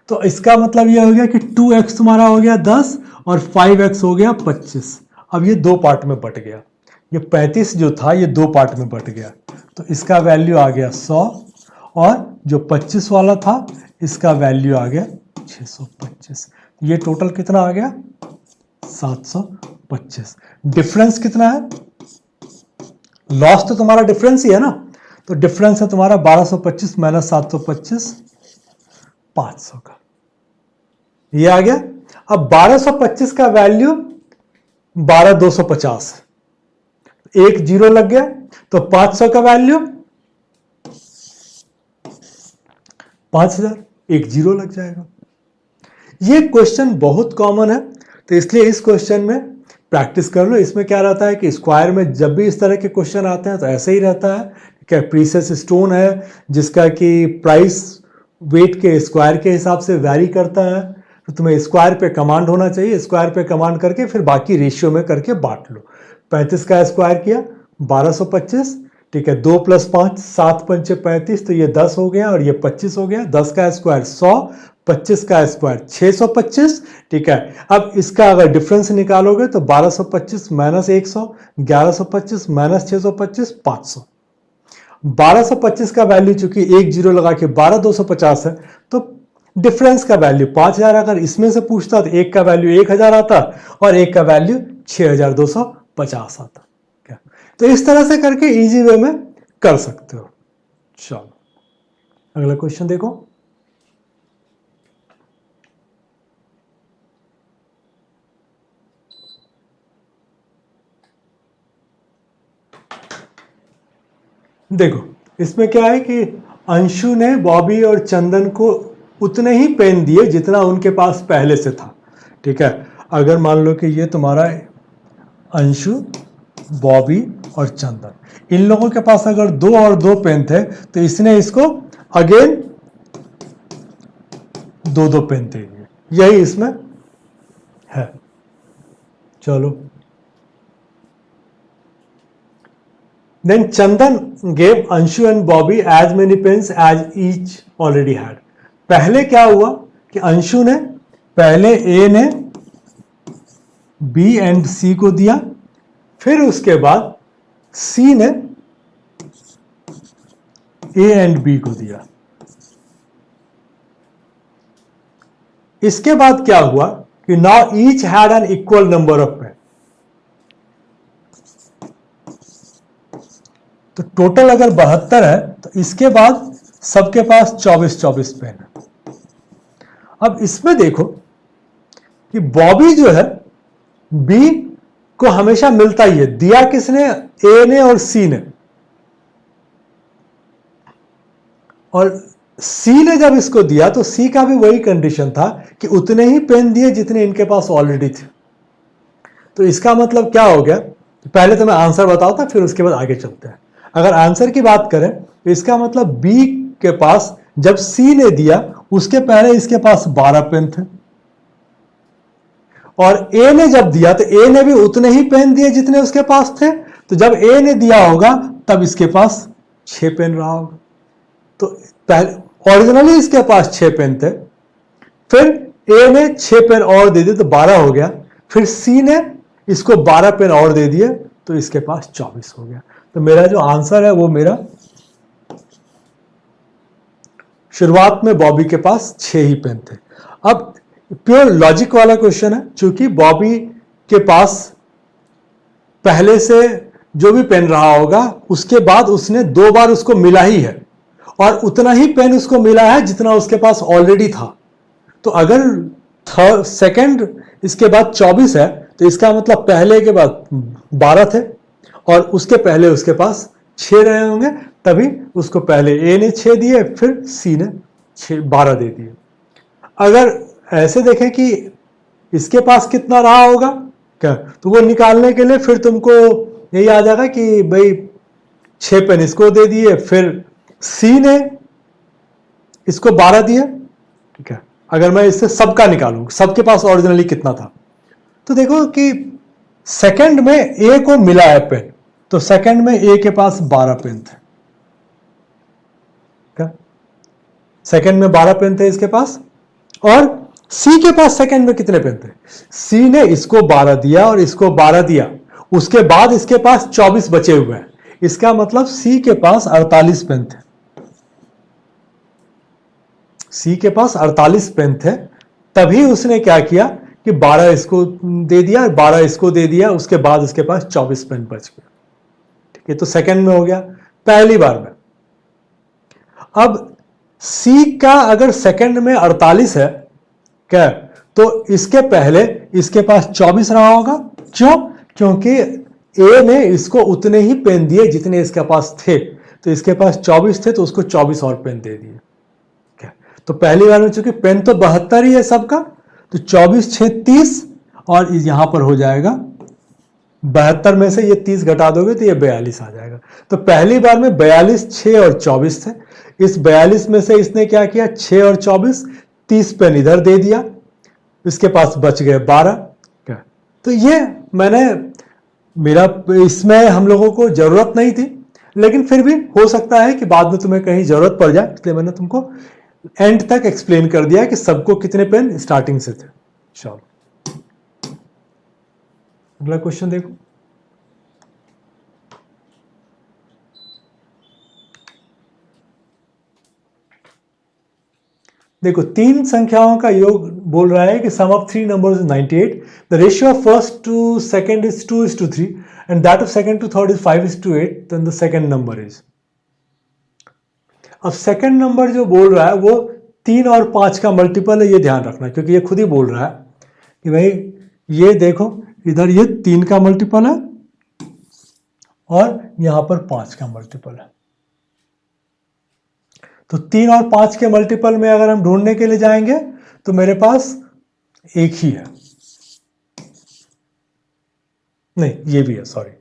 A: तो इसका मतलब ये हो गया कि 2x तुम्हारा हो गया 10 और 5x हो गया 25। अब ये 2 पार्ट में बट गया, ये 35 जो था ये 2 पार्ट में बट गया, तो इसका वैल्यू आ गया 100, और जो 25 वाला था इसका वैल्यू आ गया 625। ये टोटल कितना आ गया 725। डिफरेंस कितना है, लॉस तो तुम्हारा डिफरेंस ही है ना, तो डिफरेंस है तुम्हारा 1225 - 725, 500 का, ये आ गया। अब 1225 का वैल्यू 12250, एक जीरो लग गया, तो 500 का वैल्यू 5000, एक जीरो लग जाएगा। ये क्वेश्चन बहुत कॉमन है, तो इसलिए इस क्वेश्चन में प्रैक्टिस कर लो। इसमें क्या रहता है कि स्क्वायर में जब भी इस तरह के क्वेश्चन आते हैं तो ऐसे ही रहता है, क्या प्रीशियस स्टोन है जिसका कि प्राइस वेट के स्क्वायर के हिसाब से वैरी करता है, तो तुम्हें स्क्वायर पे कमांड होना चाहिए, स्क्वायर पे कमांड करके फिर बाकी रेशियो में करके बांट लो। 35 का स्क्वायर किया 1225, ठीक है, 2 + 5 7 × 5 = 35, तो ये 10 हो गया और ये 25 हो गया। 10 का स्क्वायर 100, 25 का स्क्वायर 625, ठीक है। अब इसका अगर डिफरेंस निकालोगे तो 1225 - 100, 1125 - 625, 500। 1225 का वैल्यू चूंकि एक जीरो लगा के 12250 है, तो डिफरेंस का वैल्यू 5000, अगर इसमें से पूछता तो एक का वैल्यू 1000 आता और एक का वैल्यू 6250 आता। क्या, तो इस तरह से करके इजी वे में कर सकते हो। चलो अगला क्वेश्चन देखो। देखो इसमें क्या है कि अंशु ने बॉबी और चंदन को उतने ही पेन दिए जितना उनके पास पहले से था। ठीक है, अगर मान लो कि ये तुम्हारा अंशु, बॉबी और चंदन, इन लोगों के पास अगर 2 और 2 पेन थे तो इसने इसको अगेन 2 पेन दे दिए, यही इसमें है। चलो, then Chandan gave Anshu and Bobby as many pens as each already had। पहले क्या हुआ कि अंशु ने पहले ए ने बी एंड सी को दिया, फिर उसके बाद सी ने ए एंड बी को दिया। इसके बाद क्या हुआ कि now each had an equal number of pen. तो टोटल अगर 72 है तो इसके बाद सबके पास 24 पेन है। अब इसमें देखो कि बॉबी जो है बी को हमेशा मिलता ही है, दिया किसने, ए ने और सी ने, और सी ने जब इसको दिया तो सी का भी वही कंडीशन था कि उतने ही पेन दिए जितने इनके पास ऑलरेडी थे। तो इसका मतलब क्या हो गया, पहले तो मैं आंसर बताता फिर उसके बाद आगे चलते हैं। अगर आंसर की बात करें तो इसका मतलब बी के पास जब सी ने दिया उसके पहले इसके पास 12 पेन थे, और ए ने जब दिया तो ए ने भी उतने ही पेन दिए जितने उसके पास थे, तो जब ए ने दिया होगा तब इसके पास 6 पेन रहा होगा। तो पहले ओरिजिनली इसके पास 6 पेन थे, फिर ए ने 6 पेन और दे दिए तो 12 हो गया, फिर सी ने इसको 12 पेन और दे दिए तो इसके पास 24 हो गया। तो मेरा जो आंसर है वो मेरा शुरुआत में बॉबी के पास 6 ही पेन थे। अब प्योर लॉजिक वाला क्वेश्चन है, चूंकि बॉबी के पास पहले से जो भी पेन रहा होगा उसके बाद उसने 2 बार उसको मिला ही है, और उतना ही पेन उसको मिला है जितना उसके पास ऑलरेडी था। तो अगर सेकंड इसके बाद 24 है तो इसका मतलब पहले के बाद 12 थे और उसके पहले उसके पास 6 रहे होंगे, तभी उसको पहले ए ने 6 दिए, फिर सी ने 12 दे दिए। अगर ऐसे देखें कि इसके पास कितना रहा होगा क्या, तो वो निकालने के लिए फिर तुमको यही आ जाएगा कि भाई 6 पेन इसको दे दिए, फिर सी ने इसको 12 दिए, ठीक है। अगर मैं इससे सबका निकालूं, सबके पास ओरिजिनली कितना था, तो देखो कि सेकंड में ए को मिला है पेन, तो सेकंड में ए के पास 12 पेन थे, क्या सेकंड में 12 पेन थे इसके पास। और सी के पास सेकंड में कितने पेन थे, सी ने इसको 12 दिया और इसको 12 दिया, उसके बाद इसके पास 24 बचे हुए हैं, इसका मतलब सी के पास 48 पेन थे, सी के पास 48 पेन थे। तभी उसने क्या किया कि 12 इसको दे दिया, 12 इसको दे दिया, उसके बाद उसके पास 24 पेन बच गया, ठीक है। तो सेकंड में हो गया, पहली बार में। अब सी का अगर सेकंड में 48 है क्या, तो इसके पहले इसके पास 24 रहा होगा, क्यों, क्योंकि ए ने इसको उतने ही पेन दिए जितने इसके पास थे, तो इसके पास 24 थे तो उसको 24 और पेन दे दिए, क्या। तो पहली बार में चूंकि पेन तो 72 ही है सबका, तो 24 6 30, और यहां पर हो जाएगा 72 में से ये 30 घटा दोगे तो ये 42 आ जाएगा। तो पहली बार में 42 6 और 24 थे, इस 42 में से इसने क्या किया, 6 और 24 30 पेन इधर दे दिया, इसके पास बच गए 12, क्या। तो ये मैंने मेरा इसमें हम लोगों को जरूरत नहीं थी, लेकिन फिर भी हो सकता है कि बाद में तुम्हें कहीं जरूरत पड़ जाए, इसलिए मैंने तुमको एंड तक एक्सप्लेन कर दिया कि सबको कितने पेन स्टार्टिंग से थे। चलो अगला क्वेश्चन देखो। देखो तीन संख्याओं का योग बोल रहा है कि sum of three numbers is 98, the ratio of first to second is 2:3 and that of second to third is 5:8, then the second number is. अब सेकंड नंबर जो बोल रहा है वो 3 और 5 का मल्टीपल है, ये ध्यान रखना, क्योंकि ये खुद ही बोल रहा है कि भाई ये देखो इधर ये 3 का मल्टीपल है और यहां पर 5 का मल्टीपल है। तो 3 और 5 के मल्टीपल में अगर हम ढूंढने के लिए जाएंगे तो मेरे पास एक ही है, नहीं ये भी है, सॉरी,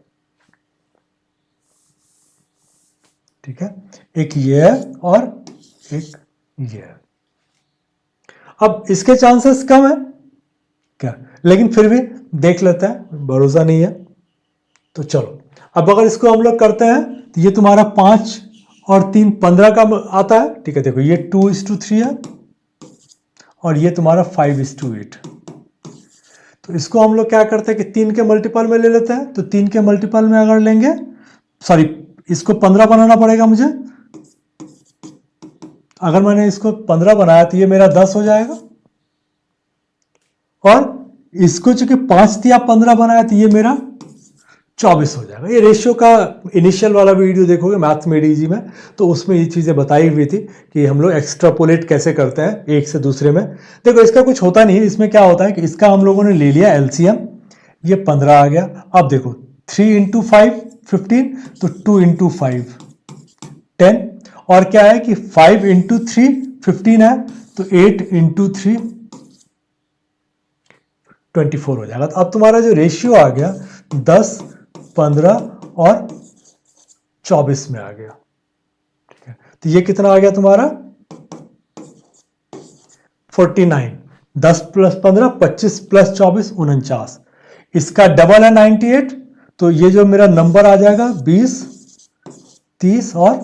A: ठीक है, एक ये है और एक ये है। अब इसके चांसेस कम है क्या, लेकिन फिर भी देख लेते हैं, भरोसा नहीं है तो चलो। अब अगर इसको हम लोग करते हैं तो ये तुम्हारा 5 और 3 15 का आता है, ठीक है। देखो ये 2:3 है और ये तुम्हारा 5:8। तो इसको हम लोग क्या करते हैं कि 3 के मल्टीपल में ले लेते हैं, तो 3 के मल्टीपल में अगर लेंगे, सॉरी इसको 15 बनाना पड़ेगा मुझे, अगर मैंने इसको 15 बनाया तो ये मेरा 10 हो जाएगा, और इसको चूंकि 5 दिया 15 बनाया तो ये मेरा 24 हो जाएगा। ये रेशियो का इनिशियल वाला वीडियो देखोगे मैथ्स मेड इजी में, तो उसमें ये चीज़ें बताई हुई थी कि हम लोग एक्स्ट्रापोलेट कैसे करते हैं एक से दूसरे में। देखो इसका कुछ होता नहीं, इसमें क्या होता है कि इसका हम लोगों ने ले लिया एलसीएम, ये 15 आ गया। अब देखो 3 × 5 15, तो 2 × 5 10, और क्या है कि 5 × 3 15 है, तो 8 × 3 24 हो जाएगा। तो अब तुम्हारा जो रेशियो आ गया 10 15 और 24 में आ गया, ठीक है। तो ये कितना आ गया तुम्हारा 49, 10 + 15 25 + 24 49, इसका डबल है 98, तो ये जो मेरा नंबर आ जाएगा 20 30 और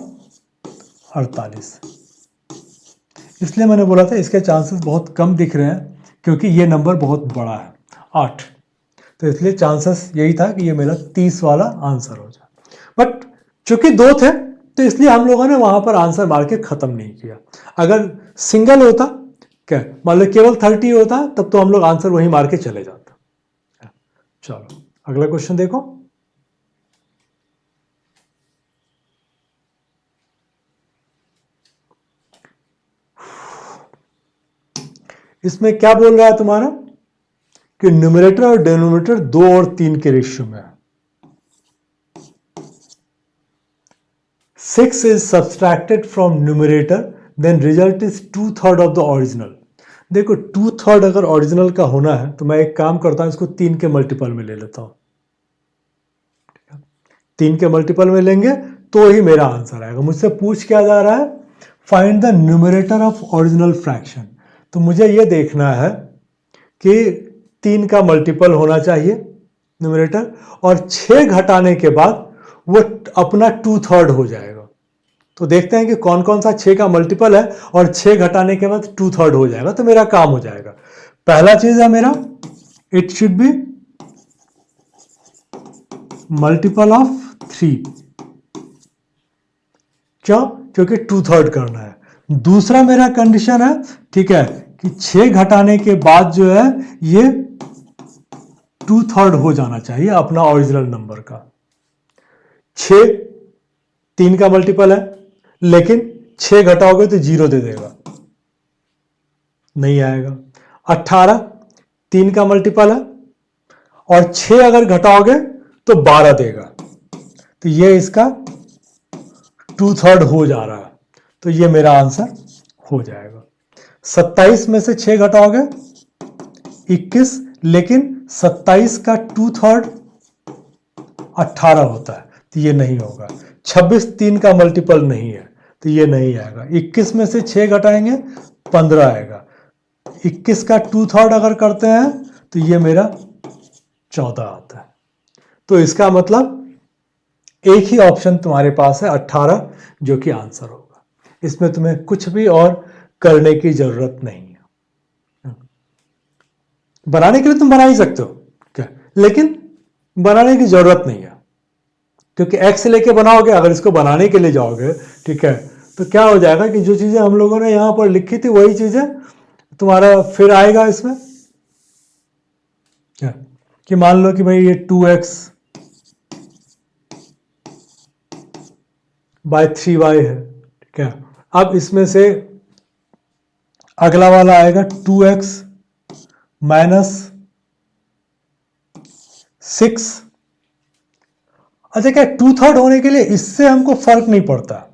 A: 48। इसलिए मैंने बोला था इसके चांसेस बहुत कम दिख रहे हैं, क्योंकि ये नंबर बहुत बड़ा है 8, तो इसलिए चांसेस यही था कि ये मेरा 30 वाला आंसर हो जाए। बट चूंकि 2 थे तो इसलिए हम लोगों ने वहां पर आंसर मार के खत्म नहीं किया। अगर सिंगल होता क्या, मान लो केवल 30 होता, तब तो हम लोग आंसर वहीं मार के चले जाते। चलो अगला क्वेश्चन देखो। इसमें क्या बोल रहा है तुम्हारा कि न्यूमरेटर और डिनोमिनेटर 2 और 3 के रेशियो में है। 6 is subtracted from numerator, then result is 2/3 of the original. देखो 2/3 अगर ओरिजिनल का होना है तो मैं एक काम करता हूं, इसको 3 के मल्टीपल में ले लेता हूं। 3 के मल्टीपल में लेंगे तो ही मेरा आंसर आएगा। मुझसे पूछ क्या जा रहा है, find the numerator of original fraction. तो मुझे ये देखना है कि 3 का मल्टीपल होना चाहिए न्यूमरेटर, और 6 घटाने के बाद वो अपना 2/3 हो जाएगा। तो देखते हैं कि कौन कौन सा 6 का मल्टीपल है और 6 घटाने के बाद 2/3 हो जाएगा, तो मेरा काम हो जाएगा। पहला चीज है मेरा, it should be multiple of 3। क्यों? क्योंकि 2/3 करना है। दूसरा मेरा कंडीशन है, ठीक है, कि 6 घटाने के बाद जो है ये 2/3 हो जाना चाहिए अपना ओरिजिनल नंबर का। 6 3 का मल्टीपल है, लेकिन 6 घटाओगे तो 0 दे देगा, नहीं आएगा। 18 3 का मल्टीपल है और 6 अगर घटाओगे तो 12 देगा, तो ये इसका 2/3 हो जा रहा है, तो ये मेरा आंसर हो जाएगा। 27 में से 6 घटाओगे 21, लेकिन 27 का 2/3 18 होता है, तो ये नहीं होगा। 26 3 का मल्टीपल नहीं है, तो ये नहीं आएगा। 21 में से 6 घटाएंगे 15 आएगा। 21 का 2/3 अगर करते हैं तो ये मेरा 14 आता है। तो इसका मतलब एक ही ऑप्शन तुम्हारे पास है 18, जो कि आंसर होगा। इसमें तुम्हें कुछ भी और करने की जरूरत नहीं है। बनाने के लिए तुम बना ही सकते हो क्या, लेकिन बनाने की जरूरत नहीं है, क्योंकि एक्स लेके बनाओगे, अगर इसको बनाने के लिए जाओगे, ठीक है, तो क्या हो जाएगा कि जो चीजें हम लोगों ने यहां पर लिखी थी वही चीजें तुम्हारा फिर आएगा इसमें। क्या कि मान लो कि भाई ये 2x बाय 3y है, ठीक है। अब इसमें से अगला वाला आएगा 2x माइनस 6। अच्छा, क्या 2/3 होने के लिए इससे हमको फर्क नहीं पड़ता,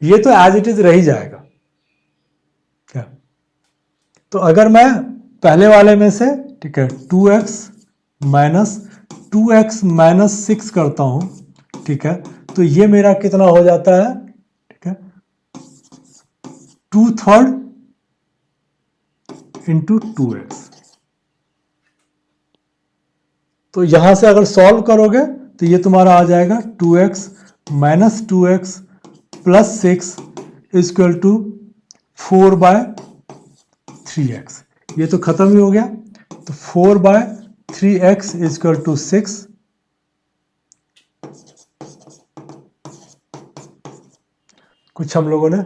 A: ये तो एज इट इज रह ही जाएगा। क्या तो अगर मैं पहले वाले में से, ठीक है, 2x माइनस 6 करता हूं, ठीक है, तो ये मेरा कितना हो जाता है, ठीक है, 2/3 इंटू 2x। तो यहां से अगर सॉल्व करोगे तो ये तुम्हारा आ जाएगा 2x minus 2x plus 6 equal to 4/3x। ये तो खत्म ही हो गया, तो 4/3x इक्वल टू 6। कुछ हम लोगों ने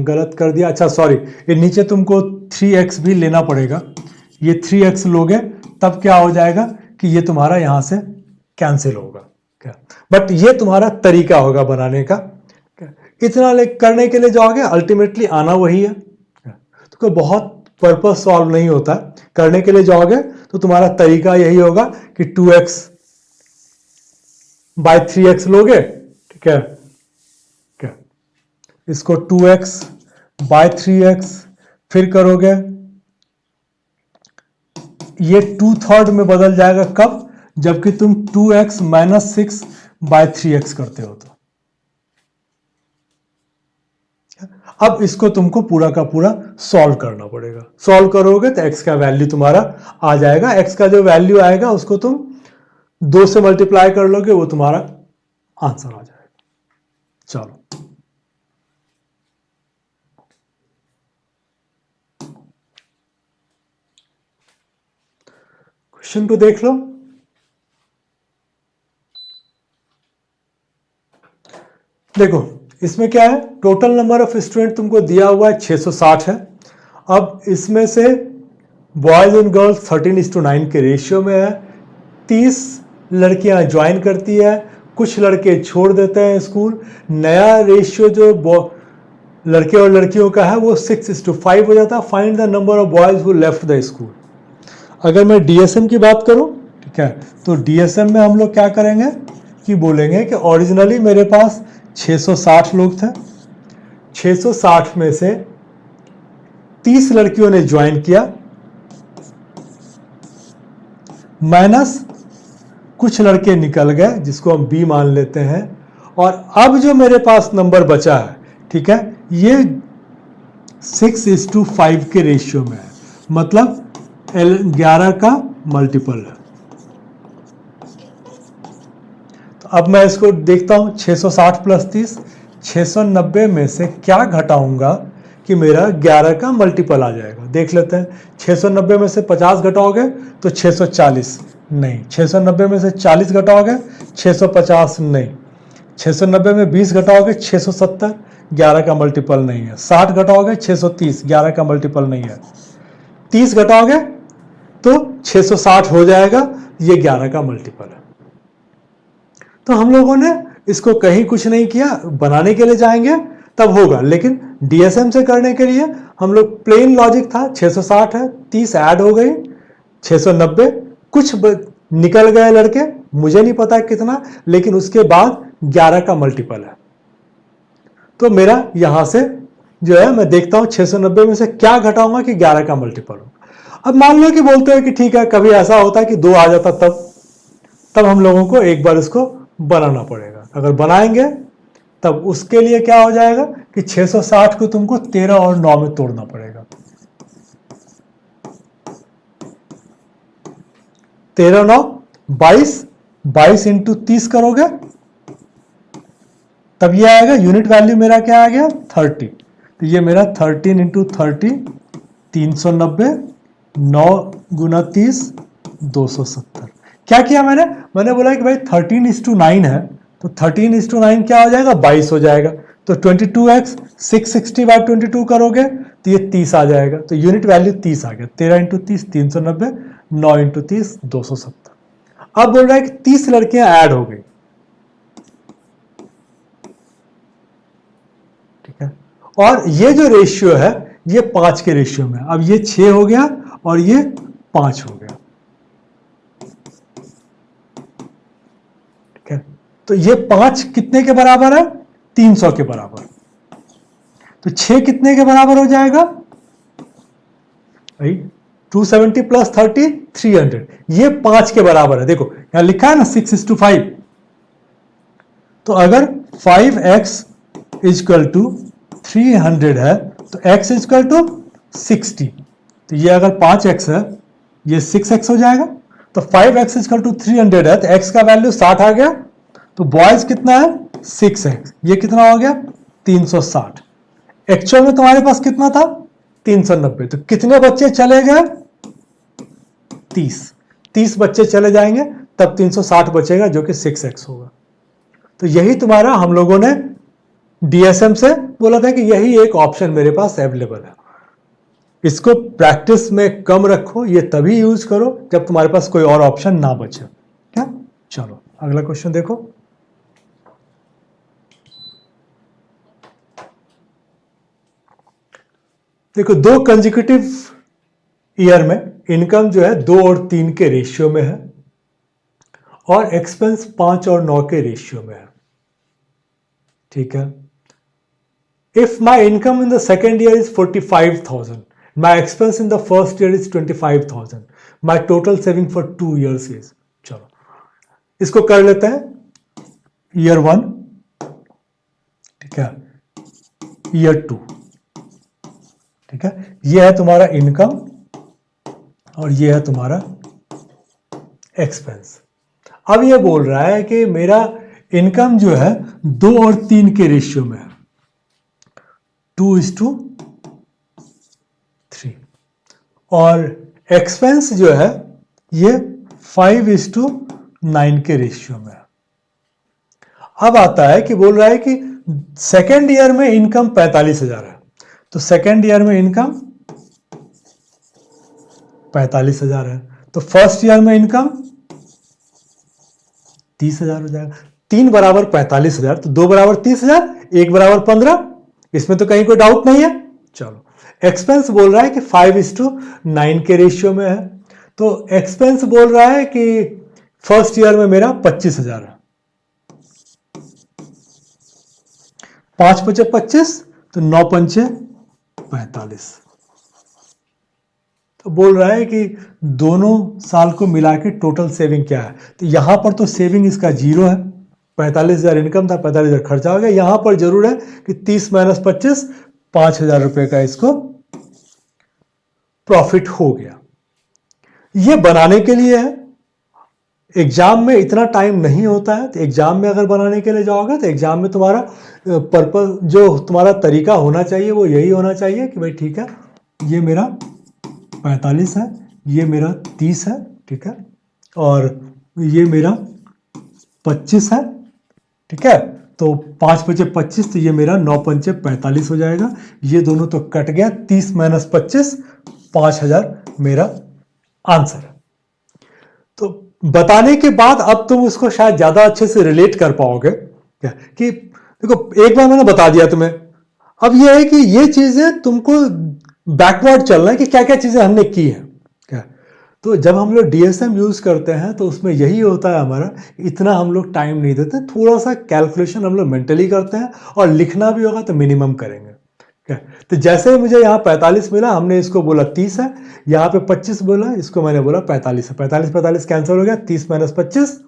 A: गलत कर दिया। अच्छा सॉरी, ये नीचे तुमको 3x भी लेना पड़ेगा। ये 3x लोगे तब क्या हो जाएगा कि ये तुम्हारा यहां से कैंसिल होगा। क्या बट ये तुम्हारा तरीका होगा बनाने का। इतना करने के लिए जाओगे, अल्टीमेटली आना वही है, तो कोई बहुत पर्पस सॉल्व नहीं होता। करने के लिए जाओगे तो तुम्हारा तरीका यही होगा कि 2x बाय 3x लोगे, ठीक है, क्या इसको 2x बाय 3x फिर करोगे, ये 2/3 में बदल जाएगा। कब? जबकि तुम 2x माइनस 6 बाय 3x करते हो। तो अब इसको तुमको पूरा का पूरा सॉल्व करना पड़ेगा। सॉल्व करोगे तो x का वैल्यू तुम्हारा आ जाएगा। x का जो वैल्यू आएगा उसको तुम 2 से मल्टीप्लाई कर लोगे, वो तुम्हारा आंसर आ जाएगा। चलो क्वेश्चन को देख लो। देखो इसमें क्या है, टोटल नंबर ऑफ स्टूडेंट तुमको दिया हुआ है 660 है। अब इसमें से बॉयज एंड गर्ल्स 13:9 के रेशियो में है। 30 लड़कियां ज्वाइन करती है, कुछ लड़के छोड़ देते हैं स्कूल। नया रेशियो जो लड़के और लड़कियों का है वो 6:5 हो जाता है। Find the number of boys who left the school. अगर मैं डीएसएम की बात करूं, ठीक ठीक है। तो डीएसएम में हम लोग क्या करेंगे कि बोलेंगे कि ओरिजिनली मेरे पास 660 लोग थे, 660 में से 30 लड़कियों ने ज्वाइन किया, माइनस कुछ लड़के निकल गए जिसको हम बी मान लेते हैं, और अब जो मेरे पास नंबर बचा है, ठीक है, ये 6:5 के रेशियो में है, मतलब 11 का मल्टीपल है। तो अब मैं इसको देखता हूं, 660 प्लस 30, 690 में से क्या घटाऊंगा कि मेरा 11 का मल्टीपल आ जाएगा। देख लेते हैं, 690 में से 50 घटाओगे तो 640 नहीं, 690 में से 40 घटाओगे 650 नहीं, 690 में 20 घटाओगे 670, 11 का मल्टीपल नहीं है, 60 घटाओगे 630, 11 का मल्टीपल नहीं है, 30 घटाओगे तो 660 हो जाएगा, ये 11 का मल्टीपल है। तो हम लोगों ने इसको कहीं कुछ नहीं किया, बनाने के लिए जाएंगे तब होगा, लेकिन डीएसएम से करने के लिए हम लोग प्लेन लॉजिक था, 660 है, 30 ऐड हो गई 690, कुछ निकल गए लड़के, मुझे नहीं पता कितना, लेकिन उसके बाद 11 का मल्टीपल है। तो मेरा यहां से जो है मैं देखता हूं 690 में से क्या घटाऊंगा कि 11 का मल्टीपल हो। अब मान लो कि बोलते हो कि ठीक है, कभी ऐसा होता है कि 2 आ जाता, तब हम लोगों को एक बार इसको बनाना पड़ेगा। अगर बनाएंगे तब उसके लिए क्या हो जाएगा कि 660 को तुमको 13 और 9 में तोड़ना पड़ेगा। 13 9 22, 22 इंटू 30 करोगे तब ये आएगा, यूनिट वैल्यू मेरा क्या आ गया 30। तो ये मेरा 13 इंटू 30 390, 9 गुना 30 270। क्या किया मैंने बोला कि भाई 13:9 है, तो 13:9 क्या हो जाएगा 22 हो जाएगा, तो 22x 660 बाय 22 करोगे तो ये 30 आ जाएगा, तो यूनिट वैल्यू 30 आ गया। 13 इंटू 30 390, 9 इंटू 30 270। अब बोल रहा है कि 30 लड़कियां ऐड हो गई, ठीक है, और ये जो रेशियो है ये 5 के रेशियो में, अब ये 6 हो गया और ये 5 हो गया, ठीक है। तो ये 5 कितने के बराबर है 300 के बराबर, तो 6 कितने के बराबर हो जाएगा भाई 270 प्लस 30 300, ये 5 के बराबर है। देखो यहां लिखा है ना 6:5, तो अगर 5x इक्वल टू 300 है तो x इक्वल टू 60, तो ये अगर 5x है ये 6x हो जाएगा, तो 5x इक्वल टू 300 है तो x का वैल्यू 60 आ गया, तो बॉयज कितना है 6x, ये कितना हो गया 360। एक्चुअल में तुम्हारे पास कितना था 390, तो कितने बच्चे चले गए 30 बच्चे चले जाएंगे तब 360 बचेगा जो कि 6x होगा। तो यही तुम्हारा, हम लोगों ने डीएसएम से बोला था कि यही एक ऑप्शन मेरे पास अवेलेबल है। इसको प्रैक्टिस में कम रखो, ये तभी यूज करो जब तुम्हारे पास कोई और ऑप्शन ना बचे। क्या, चलो अगला क्वेश्चन देखो। देखो, 2 कंसेक्यूटिव ईयर में इनकम जो है 2 और 3 के रेशियो में है और एक्सपेंस 5 और 9 के रेशियो में है, ठीक है। If my income in the second year is 45,000, my expense in the first year is 25,000, my total saving for 2 years is, चलो इसको कर लेते हैं। ईयर 1, ठीक है, ईयर 2, ठीक है, ये है तुम्हारा इनकम और ये है तुम्हारा एक्सपेंस। अब ये बोल रहा है कि मेरा इनकम जो है 2 और 3 के रेशियो में है, 2:3, और एक्सपेंस जो है ये 5:9 के रेशियो में है। अब आता है कि बोल रहा है कि सेकेंड ईयर में इनकम 45,000 है, तो सेकेंड ईयर में इनकम 45,000 है, तो फर्स्ट ईयर में इनकम 30,000 हो जाएगा। 3 बराबर 45,000, तो 2 बराबर 30,000, 1 बराबर 15, इसमें तो कहीं कोई डाउट नहीं है। चलो, एक्सपेंस बोल रहा है कि 5:9 के रेशियो में है, तो एक्सपेंस बोल रहा है कि फर्स्ट ईयर में मेरा 25,000 है, 5 पचे 25, तो 9 पंचे 45। तो बोल रहा है कि दोनों साल को मिला के टोटल सेविंग क्या है। तो यहां पर तो सेविंग इसका जीरो है, 45,000 इनकम था, 45,000 खर्चा हो गया। यहां पर जरूर है कि 30 माइनस 25, 5,000 रुपए का इसको प्रॉफिट हो गया। ये बनाने के लिए है, एग्जाम में इतना टाइम नहीं होता है। तो एग्जाम में अगर बनाने के लिए जाओगे तो एग्जाम में तुम्हारा पर्पस, जो तुम्हारा तरीका होना चाहिए वो यही होना चाहिए कि भाई ठीक है, ये मेरा 45 है, ये मेरा 30 है, ठीक है, और ये मेरा 25 है, ठीक है। तो 5 पचे 25, तो ये मेरा 9 पंचे 45 हो जाएगा। ये दोनों तो कट गया, 30 माइनस 25, 5,000 मेरा आंसर है। तो बताने के बाद अब तुम उसको शायद ज्यादा अच्छे से रिलेट कर पाओगे क्या, कि देखो एक बार मैंने बता दिया तुम्हें, अब ये है कि ये चीजें तुमको बैकवर्ड चलना है कि क्या क्या चीजें हमने की हैं क्या। तो जब हम लोग डीएसएम यूज करते हैं तो उसमें यही होता है हमारा, इतना हम लोग टाइम नहीं देते, थोड़ा सा कैलकुलेशन हम लोग मेंटली करते हैं, और लिखना भी होगा तो मिनिमम करेंगे क्या। तो जैसे ही मुझे यहाँ 45 मिला, हमने इसको बोला 30 है, यहाँ पे 25 बोला, इसको मैंने बोला 45 है, 45 45 कैंसिल हो गया, 30 माइनस 25,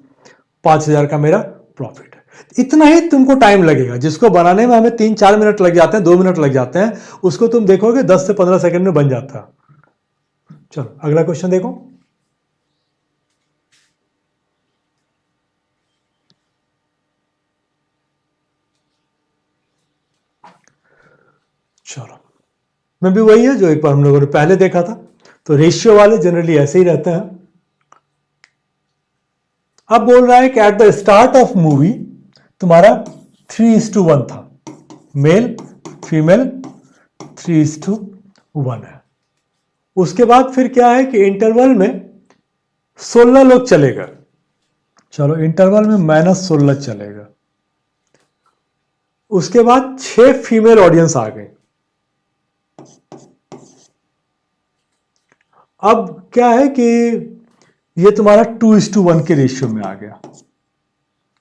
A: 5,000 का मेरा प्रॉफिट है। इतना ही तुमको टाइम लगेगा, जिसको बनाने में हमें 3-4 मिनट लग जाते हैं, 2 मिनट लग जाते हैं, उसको तुम देखोगे 10 से 15 सेकंड में बन जाता है। चलो अगला क्वेश्चन देखो। चलो में भी वही है जो एक बार हम लोगों ने पहले देखा था। तो रेशियो वाले जनरली ऐसे ही रहते हैं। अब बोल रहा है कि at the start of movie तुम्हारा 3:1 था, मेल फीमेल 3:1 है। उसके बाद फिर क्या है कि इंटरवल में 16 लोग चलेगा। चलो इंटरवल में -16 चलेगा। उसके बाद 6 फीमेल ऑडियंस आ गई। अब क्या है कि ये तुम्हारा 2:1 के रेशियो में आ गया,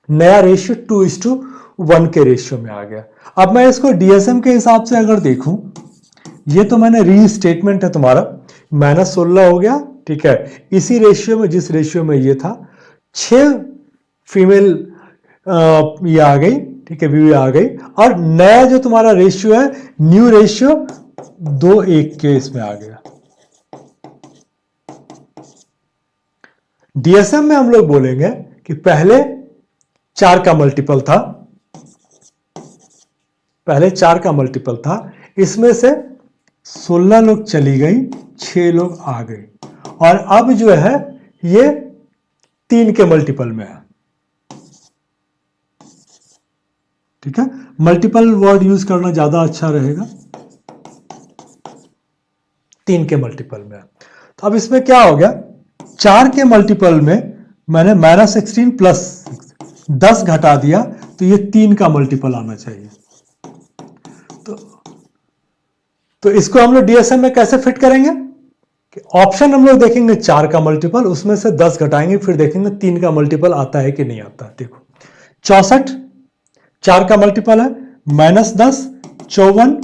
A: नया रेशियो 2:1 के रेशियो में आ गया। अब मैं इसको डीएसएम के हिसाब से अगर देखूं, ये तो मैंने रीस्टेटमेंट है तुम्हारा, -16 हो गया, ठीक है। इसी रेशियो में, जिस रेशियो में ये था, 6 फीमेल ये आ गई, ठीक है, व्यू आ गई। और नया जो तुम्हारा रेशियो है, न्यू रेशियो 2:1 के इसमें आ गया। डीएसएम में हम लोग बोलेंगे कि पहले 4 का मल्टीपल था, पहले 4 का मल्टीपल था, इसमें से 16 लोग चली गई, 6 लोग आ गई, और अब जो है ये 3 के मल्टीपल में है, ठीक है। मल्टीपल वर्ड यूज करना ज्यादा अच्छा रहेगा, 3 के मल्टीपल में है। तो अब इसमें क्या हो गया, 4 के मल्टीपल में मैंने -16 प्लस 10 घटा दिया, तो ये 3 का मल्टीपल आना चाहिए। तो इसको हम लोग डीएसएम में कैसे फिट करेंगे कि ऑप्शन हम लोग देखेंगे 4 का मल्टीपल, उसमें से 10 घटाएंगे, फिर देखेंगे 3 का मल्टीपल आता है कि नहीं आता। देखो 64 4 का मल्टीपल है, -10 54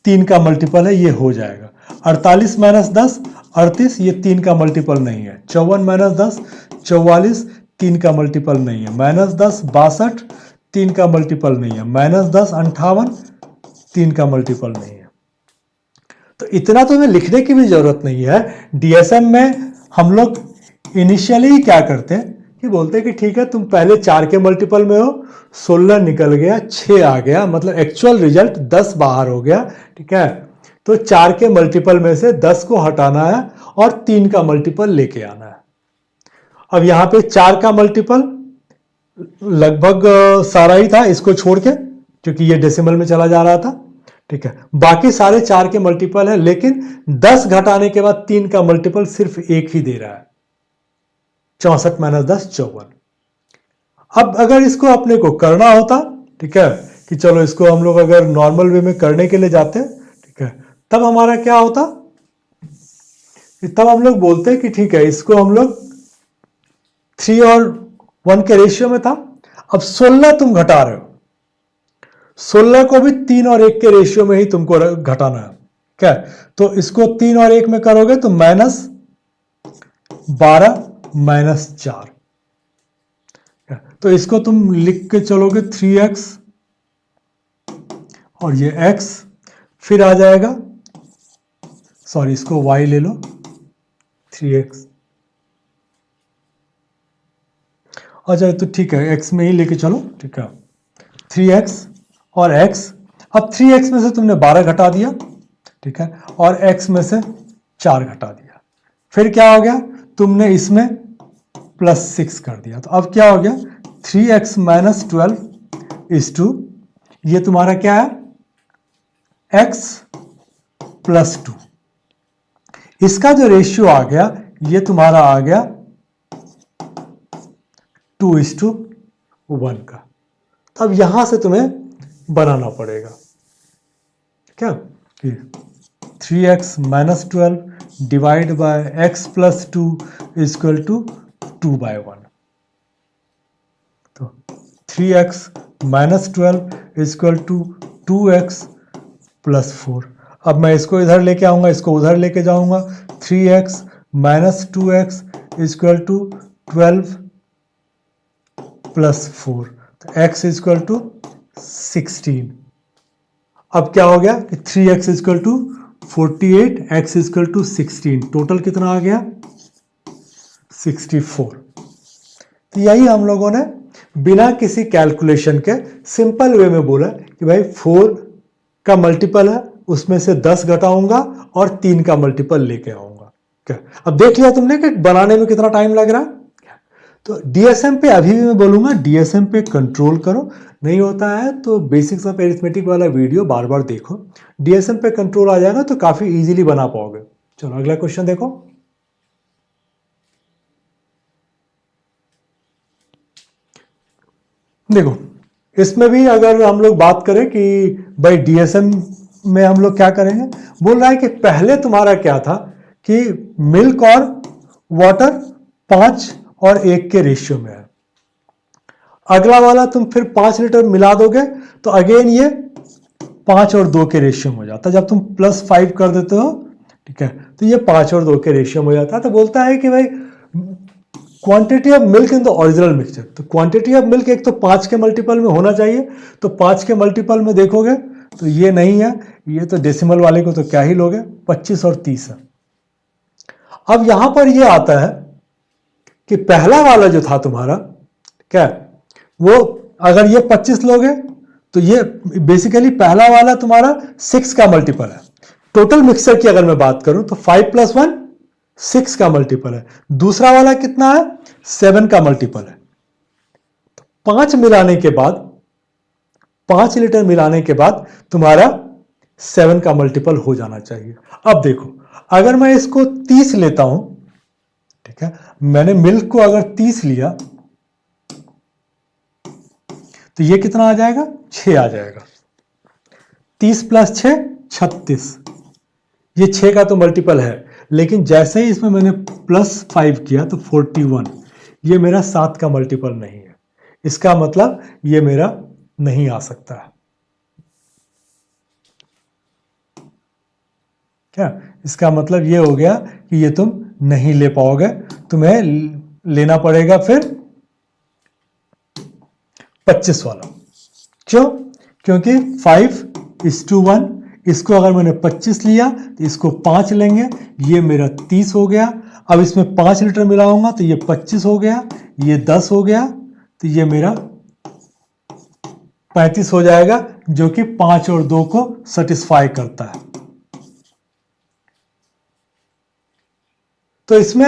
A: 3 का मल्टीपल है, ये हो जाएगा। 48 -10 38, ये 3 का मल्टीपल नहीं है। 54 -10 44, 3 का मल्टीपल नहीं है। -10 62, 3 का मल्टीपल नहीं है। -10 58, 3 का मल्टीपल नहीं है। तो इतना तो हमें लिखने की भी जरूरत नहीं है। डीएसएम में हम लोग इनिशियली क्या करते हैं कि बोलते हैं कि ठीक है, तुम पहले 4 के मल्टीपल में हो, 16 निकल गया, 6 आ गया, मतलब एक्चुअल रिजल्ट 10 बाहर हो गया, ठीक है। तो 4 के मल्टीपल में से 10 को हटाना है और 3 का मल्टीपल लेके आना है। अब यहां पे 4 का मल्टीपल लगभग सारा ही था, इसको छोड़ के, क्योंकि ये डेसिमल में चला जा रहा था, ठीक है। बाकी सारे 4 के मल्टीपल है, लेकिन 10 घटाने के बाद 3 का मल्टीपल सिर्फ एक ही दे रहा है, 64 -10 54। अब अगर इसको अपने को करना होता, ठीक है, कि चलो इसको हम लोग अगर नॉर्मल वे में करने के लिए जाते, ठीक है, तब हमारा क्या होता, तब हम लोग बोलते कि ठीक है, इसको हम लोग 3 और 1 के रेशियो में था। अब 16 तुम घटा रहे हो, 16 को भी 3 और 1 के रेशियो में ही तुमको घटाना है। क्या, तो इसको 3 और 1 में करोगे तो -12 -4। तो इसको तुम लिख के चलोगे 3x और ये x, फिर आ जाएगा, सॉरी इसको y ले लो, 3x। अच्छा तो ठीक है, x में ही लेके चलो, ठीक है, 3x और x। अब 3x में से तुमने 12 घटा दिया, ठीक है, और x में से 4 घटा दिया। फिर क्या हो गया, तुमने इसमें +6 कर दिया। तो अब क्या हो गया, 3x - 12 इज टू, ये तुम्हारा क्या है, x + 2। इसका जो रेशियो आ गया ये तुम्हारा आ गया 2:1 का। अब यहां से तुम्हें बनाना पड़ेगा क्या, 3x - 12 divide by x + 2 equal to 2/1। तो 3x - 12 इक्वल टू 2x + 4। अब मैं इसको इधर लेके आऊंगा, इसको उधर लेके जाऊंगा, 3x - 2x इक्वल टू 12 + 4, तो x इक्वल टू 16। अब क्या हो गया कि 3x equal to 48, x equal to 16, total कितना आ गया, 64। तो यही हम लोगों ने बिना किसी कैलकुलेशन के सिंपल वे में बोला कि भाई 4 का मल्टीपल है, उसमें से 10 घटाऊंगा और 3 का मल्टीपल लेके आऊंगा। क्या, अब देख लिया तुमने कि बनाने में कितना टाइम लग रहा है। तो डीएसएम पे अभी भी मैं बोलूंगा, डीएसएम पे कंट्रोल करो, नहीं होता है तो बेसिक्स ऑफ एरिथमेटिक वाला वीडियो बार बार देखो, डीएसएम पे कंट्रोल आ जाएगा तो काफी इजीली बना पाओगे। चलो अगला क्वेश्चन देखो। देखो इसमें भी अगर हम लोग बात करें कि भाई डीएसएम में हम लोग क्या करेंगे, बोल रहा है कि पहले तुम्हारा क्या था कि मिल्क और वाटर 5 और 1 के रेशियो में है, अगला वाला तुम फिर 5 लीटर मिला दोगे तो अगेन ये 5 और 2 के रेशियो में हो जाता है। जब तुम +5 कर देते हो, ठीक है, तो ये 5 और 2 के रेशियो में हो जाता है। तो बोलता है कि भाई quantity of milk in the original mixture, तो क्वांटिटी ऑफ मिल्क एक तो 5 के मल्टीपल में होना चाहिए, तो 5 के मल्टीपल में देखोगे तो ये नहीं है, ये तो डेसिमल वाले को तो क्या ही लोगे, 25 और 30 है। अब यहां पर ये आता है कि पहला वाला जो था तुम्हारा, क्या, वो अगर ये 25 लोगे तो ये बेसिकली पहला वाला तुम्हारा 6 का मल्टीपल है। टोटल मिक्सचर की अगर मैं बात करूं तो 5 + 1 6 का मल्टीपल है, दूसरा वाला कितना है, 7 का मल्टीपल है। तो 5 मिलाने के बाद, 5 लीटर मिलाने के बाद तुम्हारा 7 का मल्टीपल हो जाना चाहिए। अब देखो अगर मैं इसको 30 लेता हूं, ठीक है, मैंने मिल्क को अगर 30 लिया तो ये कितना आ जाएगा, 6 आ जाएगा, 30 + 6 36, ये 6 का तो मल्टीपल है, लेकिन जैसे ही इसमें मैंने +5 किया तो 41, ये मेरा 7 का मल्टीपल नहीं है, इसका मतलब ये मेरा नहीं आ सकता है। क्या, इसका मतलब ये हो गया कि ये तुम नहीं ले पाओगे, तुम्हें लेना पड़ेगा फिर 25 वाला। क्यों, क्योंकि 5:1, इसको अगर मैंने 25 लिया तो इसको 5 लेंगे, ये मेरा 30 हो गया। अब इसमें 5 लीटर मिलाऊंगा तो ये 25 हो गया, ये 10 हो गया, तो ये मेरा 35 हो जाएगा, जो कि 5 और 2 को सेटिस्फाई करता है। तो इसमें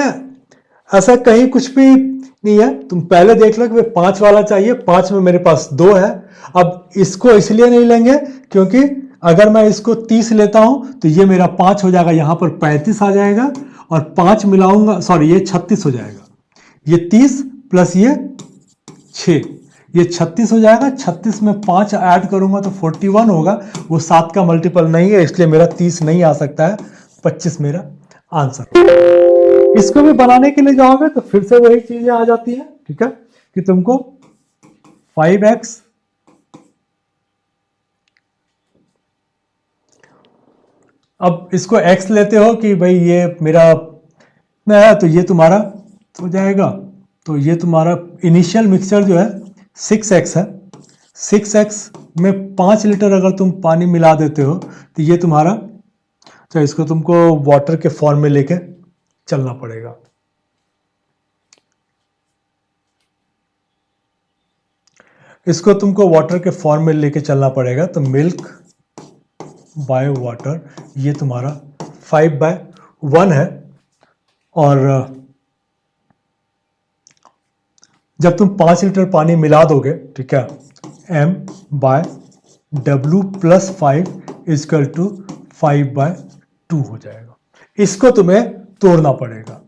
A: ऐसा कहीं कुछ भी नहीं है, तुम पहले देख लो कि 5 वाला चाहिए, 5 में मेरे पास 2 है। अब इसको इसलिए नहीं लेंगे क्योंकि अगर मैं इसको 30 लेता हूं तो ये मेरा 5 हो जाएगा, यहां पर 35 आ जाएगा, और 5 मिलाऊंगा, सॉरी ये 36 हो जाएगा, ये 30 + ये 6, ये 36 हो जाएगा, 36 में 5 ऐड करूंगा तो 41 होगा, वो 7 का मल्टीपल नहीं है, इसलिए मेरा 30 नहीं आ सकता है, 25 मेरा आंसर। इसको भी बनाने के लिए जाओगे तो फिर से वही चीजें आ जाती है, ठीक है, कि तुमको 5x अब इसको x लेते हो कि भाई ये मेरा इतना है तो ये तुम्हारा हो जाएगा, तो ये तुम्हारा इनिशियल मिक्सचर जो है 6x है, 6x में 5 लीटर अगर तुम पानी मिला देते हो तो ये तुम्हारा, तो इसको तुमको वाटर के फॉर्म में लेके चलना पड़ेगा। इसको तुमको वाटर के फॉर्म में लेके चलना पड़ेगा, तो मिल्क बाय वाटर ये तुम्हारा 5/1 है। और जब तुम 5 लीटर पानी मिला दोगे, ठीक है, m/w + 5 = 5/2 हो जाएगा। इसको तुम्हें तोड़ना पड़ेगा,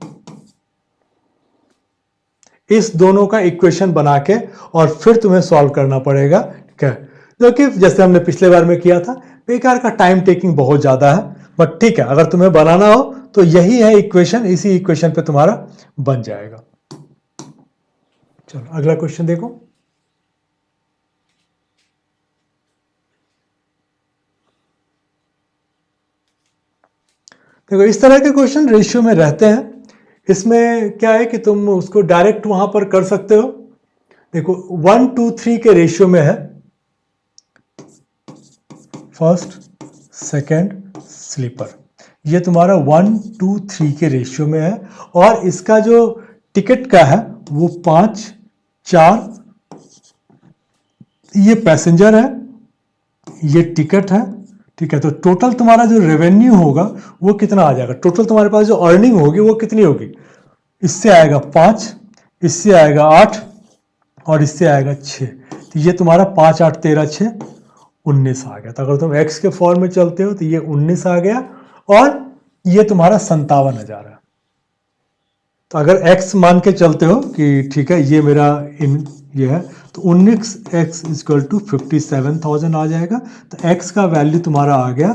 A: इस दोनों का इक्वेशन बना के और फिर तुम्हें सॉल्व करना पड़ेगा, ठीक है, जो कि जैसे हमने पिछले बार में किया था, बेकार का टाइम टेकिंग बहुत ज्यादा है, बट ठीक है, अगर तुम्हें बनाना हो तो यही है इक्वेशन, इसी इक्वेशन पे तुम्हारा बन जाएगा। चलो अगला क्वेश्चन देखो। देखो इस तरह के क्वेश्चन रेशियो में रहते हैं। इसमें क्या है कि तुम उसको डायरेक्ट वहां पर कर सकते हो। देखो 1 2 3 के रेशियो में है, फर्स्ट सेकंड स्लीपर, ये तुम्हारा 1 2 3 के रेशियो में है, और इसका जो टिकट का है वो 5 4, ये पैसेंजर है, ये टिकट है, ठीक है। तो टोटल तुम्हारा जो रेवेन्यू होगा वो कितना आ जाएगा, टोटल तुम्हारे पास जो अर्निंग होगी वो कितनी होगी, इससे आएगा 5, इससे आएगा 8 और इससे आएगा 6, तो ये तुम्हारा 5 8 13 6 19 आ गया। तो अगर तुम x के फॉर्म में चलते हो तो ये 19 आ गया, और ये तुम्हारा 57,000 है। तो अगर x मान के चलते हो कि ठीक है ये मेरा ये है, तो 19x = 57,000 आ जाएगा। तो x का वैल्यू तुम्हारा आ गया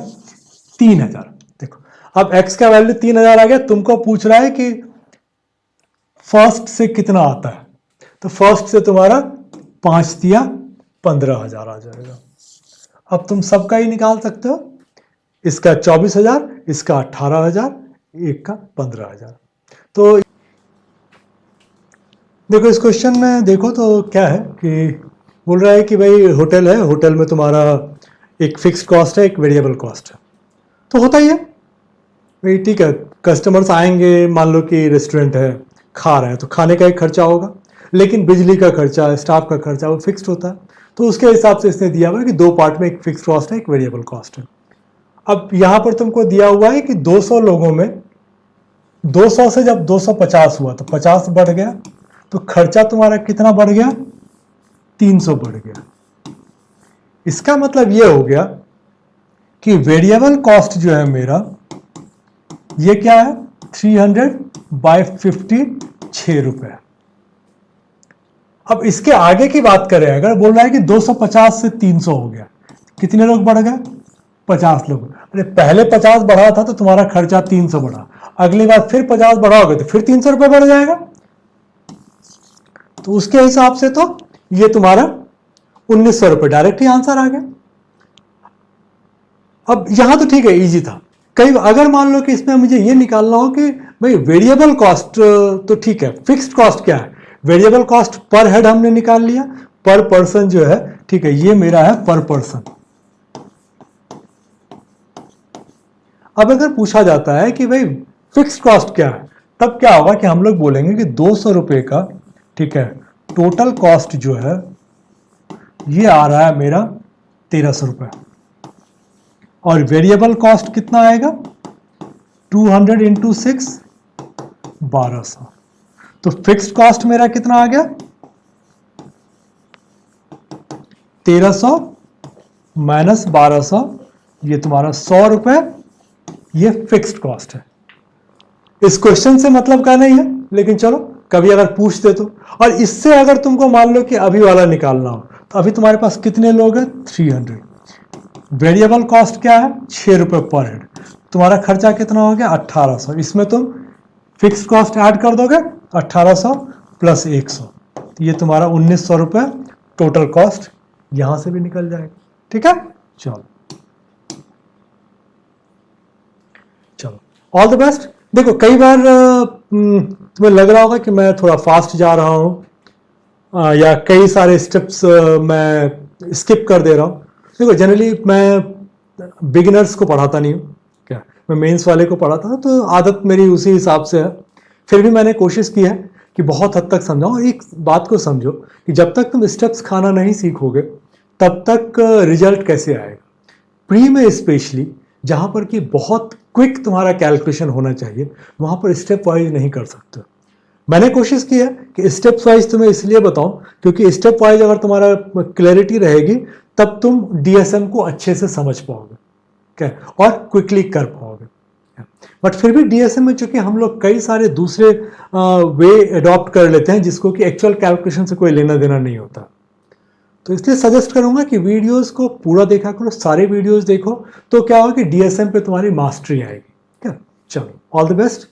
A: 3,000। देखो अब x का वैल्यू 3,000 आ गया, तुमको पूछ रहा है कि फर्स्ट से कितना आता है, तो फर्स्ट से तुम्हारा 5 दिया 15,000 आ जाएगा। अब तुम सबका ही निकाल सकते हो, इसका 24,000, इसका 18,000, एक का 15,000। तो देखो इस क्वेश्चन में देखो तो क्या है कि बोल रहा है कि भाई होटल है, होटल में तुम्हारा एक फिक्स्ड कॉस्ट है, एक वेरिएबल कॉस्ट है। तो होता ही है भाई, ठीक है, कस्टमर्स आएंगे, मान लो कि रेस्टोरेंट है, खा रहे हैं, तो खाने का एक खर्चा होगा, लेकिन बिजली का खर्चा, स्टाफ का खर्चा वो फिक्स्ड होता है। तो उसके हिसाब से इसने दिया हुआ है कि 2 पार्ट में, एक फिक्स्ड कॉस्ट है, एक वेरिएबल कॉस्ट है। अब यहाँ पर तुमको दिया हुआ है कि 200 लोगों में 200 से जब 250 हुआ तो 50 बढ़ गया, तो खर्चा तुम्हारा कितना बढ़ गया, 300 बढ़ गया। इसका मतलब ये हो गया कि वेरिएबल कॉस्ट जो है मेरा, ये क्या है, 300/50 6 रुपए। अब इसके आगे की बात करें, अगर बोल रहा है कि 250 से 300 हो गया, कितने लोग बढ़ गए, 50 लोग। अरे पहले 50 बढ़ा था तो तुम्हारा खर्चा 300 बढ़ा, अगली बार फिर 50 बढ़ाओगे तो फिर 300 रुपए बढ़ जाएगा। तो उसके हिसाब से तो ये तुम्हारा 1900 रुपए डायरेक्ट ही आंसर आ गया। अब यहां तो ठीक है, इजी था। कई अगर मान लो कि इसमें मुझे ये निकालना हो कि भाई वेरिएबल कॉस्ट तो ठीक है, फिक्स्ड कॉस्ट क्या है, वेरिएबल कॉस्ट पर हेड हमने निकाल लिया, पर पर्सन जो है, ठीक है, ये मेरा है पर पर्सन। अब अगर पूछा जाता है कि भाई फिक्स्ड कॉस्ट क्या है, तब क्या होगा कि हम लोग बोलेंगे कि 200 रुपए का, ठीक है, टोटल कॉस्ट जो है ये आ रहा है मेरा 1300 रुपए, और वेरिएबल कॉस्ट कितना आएगा, 200 × 6 1200। तो फिक्स्ड कॉस्ट मेरा कितना आ गया, 1300 माइनस 1200, ये तुम्हारा 100 रुपए, ये फिक्स्ड कॉस्ट है। इस क्वेश्चन से मतलब का नहीं है, लेकिन चलो कभी अगर पूछते तो। और इससे अगर तुमको मान लो कि अभी वाला निकालना हो, तो अभी तुम्हारे पास कितने लोग हैं, 300। वेरिएबल कॉस्ट क्या है, 6 रुपए पर हेड, तुम्हारा खर्चा कितना हो गया, 1800। इसमें तुम फिक्स कॉस्ट ऐड कर दोगे 1800 प्लस 100, ये तुम्हारा 1900 रुपये टोटल कॉस्ट यहां से भी निकल जाएगा। ठीक है, चलो चलो, ऑल द बेस्ट। देखो कई बार तुम्हें लग रहा होगा कि मैं थोड़ा फास्ट जा रहा हूं या कई सारे स्टेप्स मैं स्किप कर दे रहा हूं। देखो जनरली मैं बिगिनर्स को पढ़ाता नहीं हूँ, क्या मैं मेंस वाले को पढ़ाता हूँ, तो आदत मेरी उसी हिसाब से है। फिर भी मैंने कोशिश की है कि बहुत हद तक समझाऊं। और एक बात को समझो कि जब तक तुम स्टेप्स खाना नहीं सीखोगे तब तक रिजल्ट कैसे आएगा। प्री में स्पेशली जहां पर कि बहुत क्विक तुम्हारा कैलकुलेशन होना चाहिए, वहां पर स्टेप वाइज नहीं कर सकते। मैंने कोशिश की है कि स्टेप वाइज तुम्हें इसलिए बताऊं क्योंकि स्टेप वाइज अगर तुम्हारा क्लैरिटी रहेगी तब तुम डीएसएम को अच्छे से समझ पाओगे, क्या, और क्विकली कर पाओगे। बट फिर भी डीएसएम में चूंकि हम लोग कई सारे दूसरे वे अडॉप्ट कर लेते हैं जिसको कि एक्चुअल कैलकुलेशन से कोई लेना देना नहीं होता, तो इसलिए सजेस्ट करूंगा कि वीडियोस को पूरा देखा करो, सारे वीडियोस देखो, तो क्या होगा कि डीएसएम पे तुम्हारी मास्टरी आएगी। क्या, चलो ऑल द बेस्ट।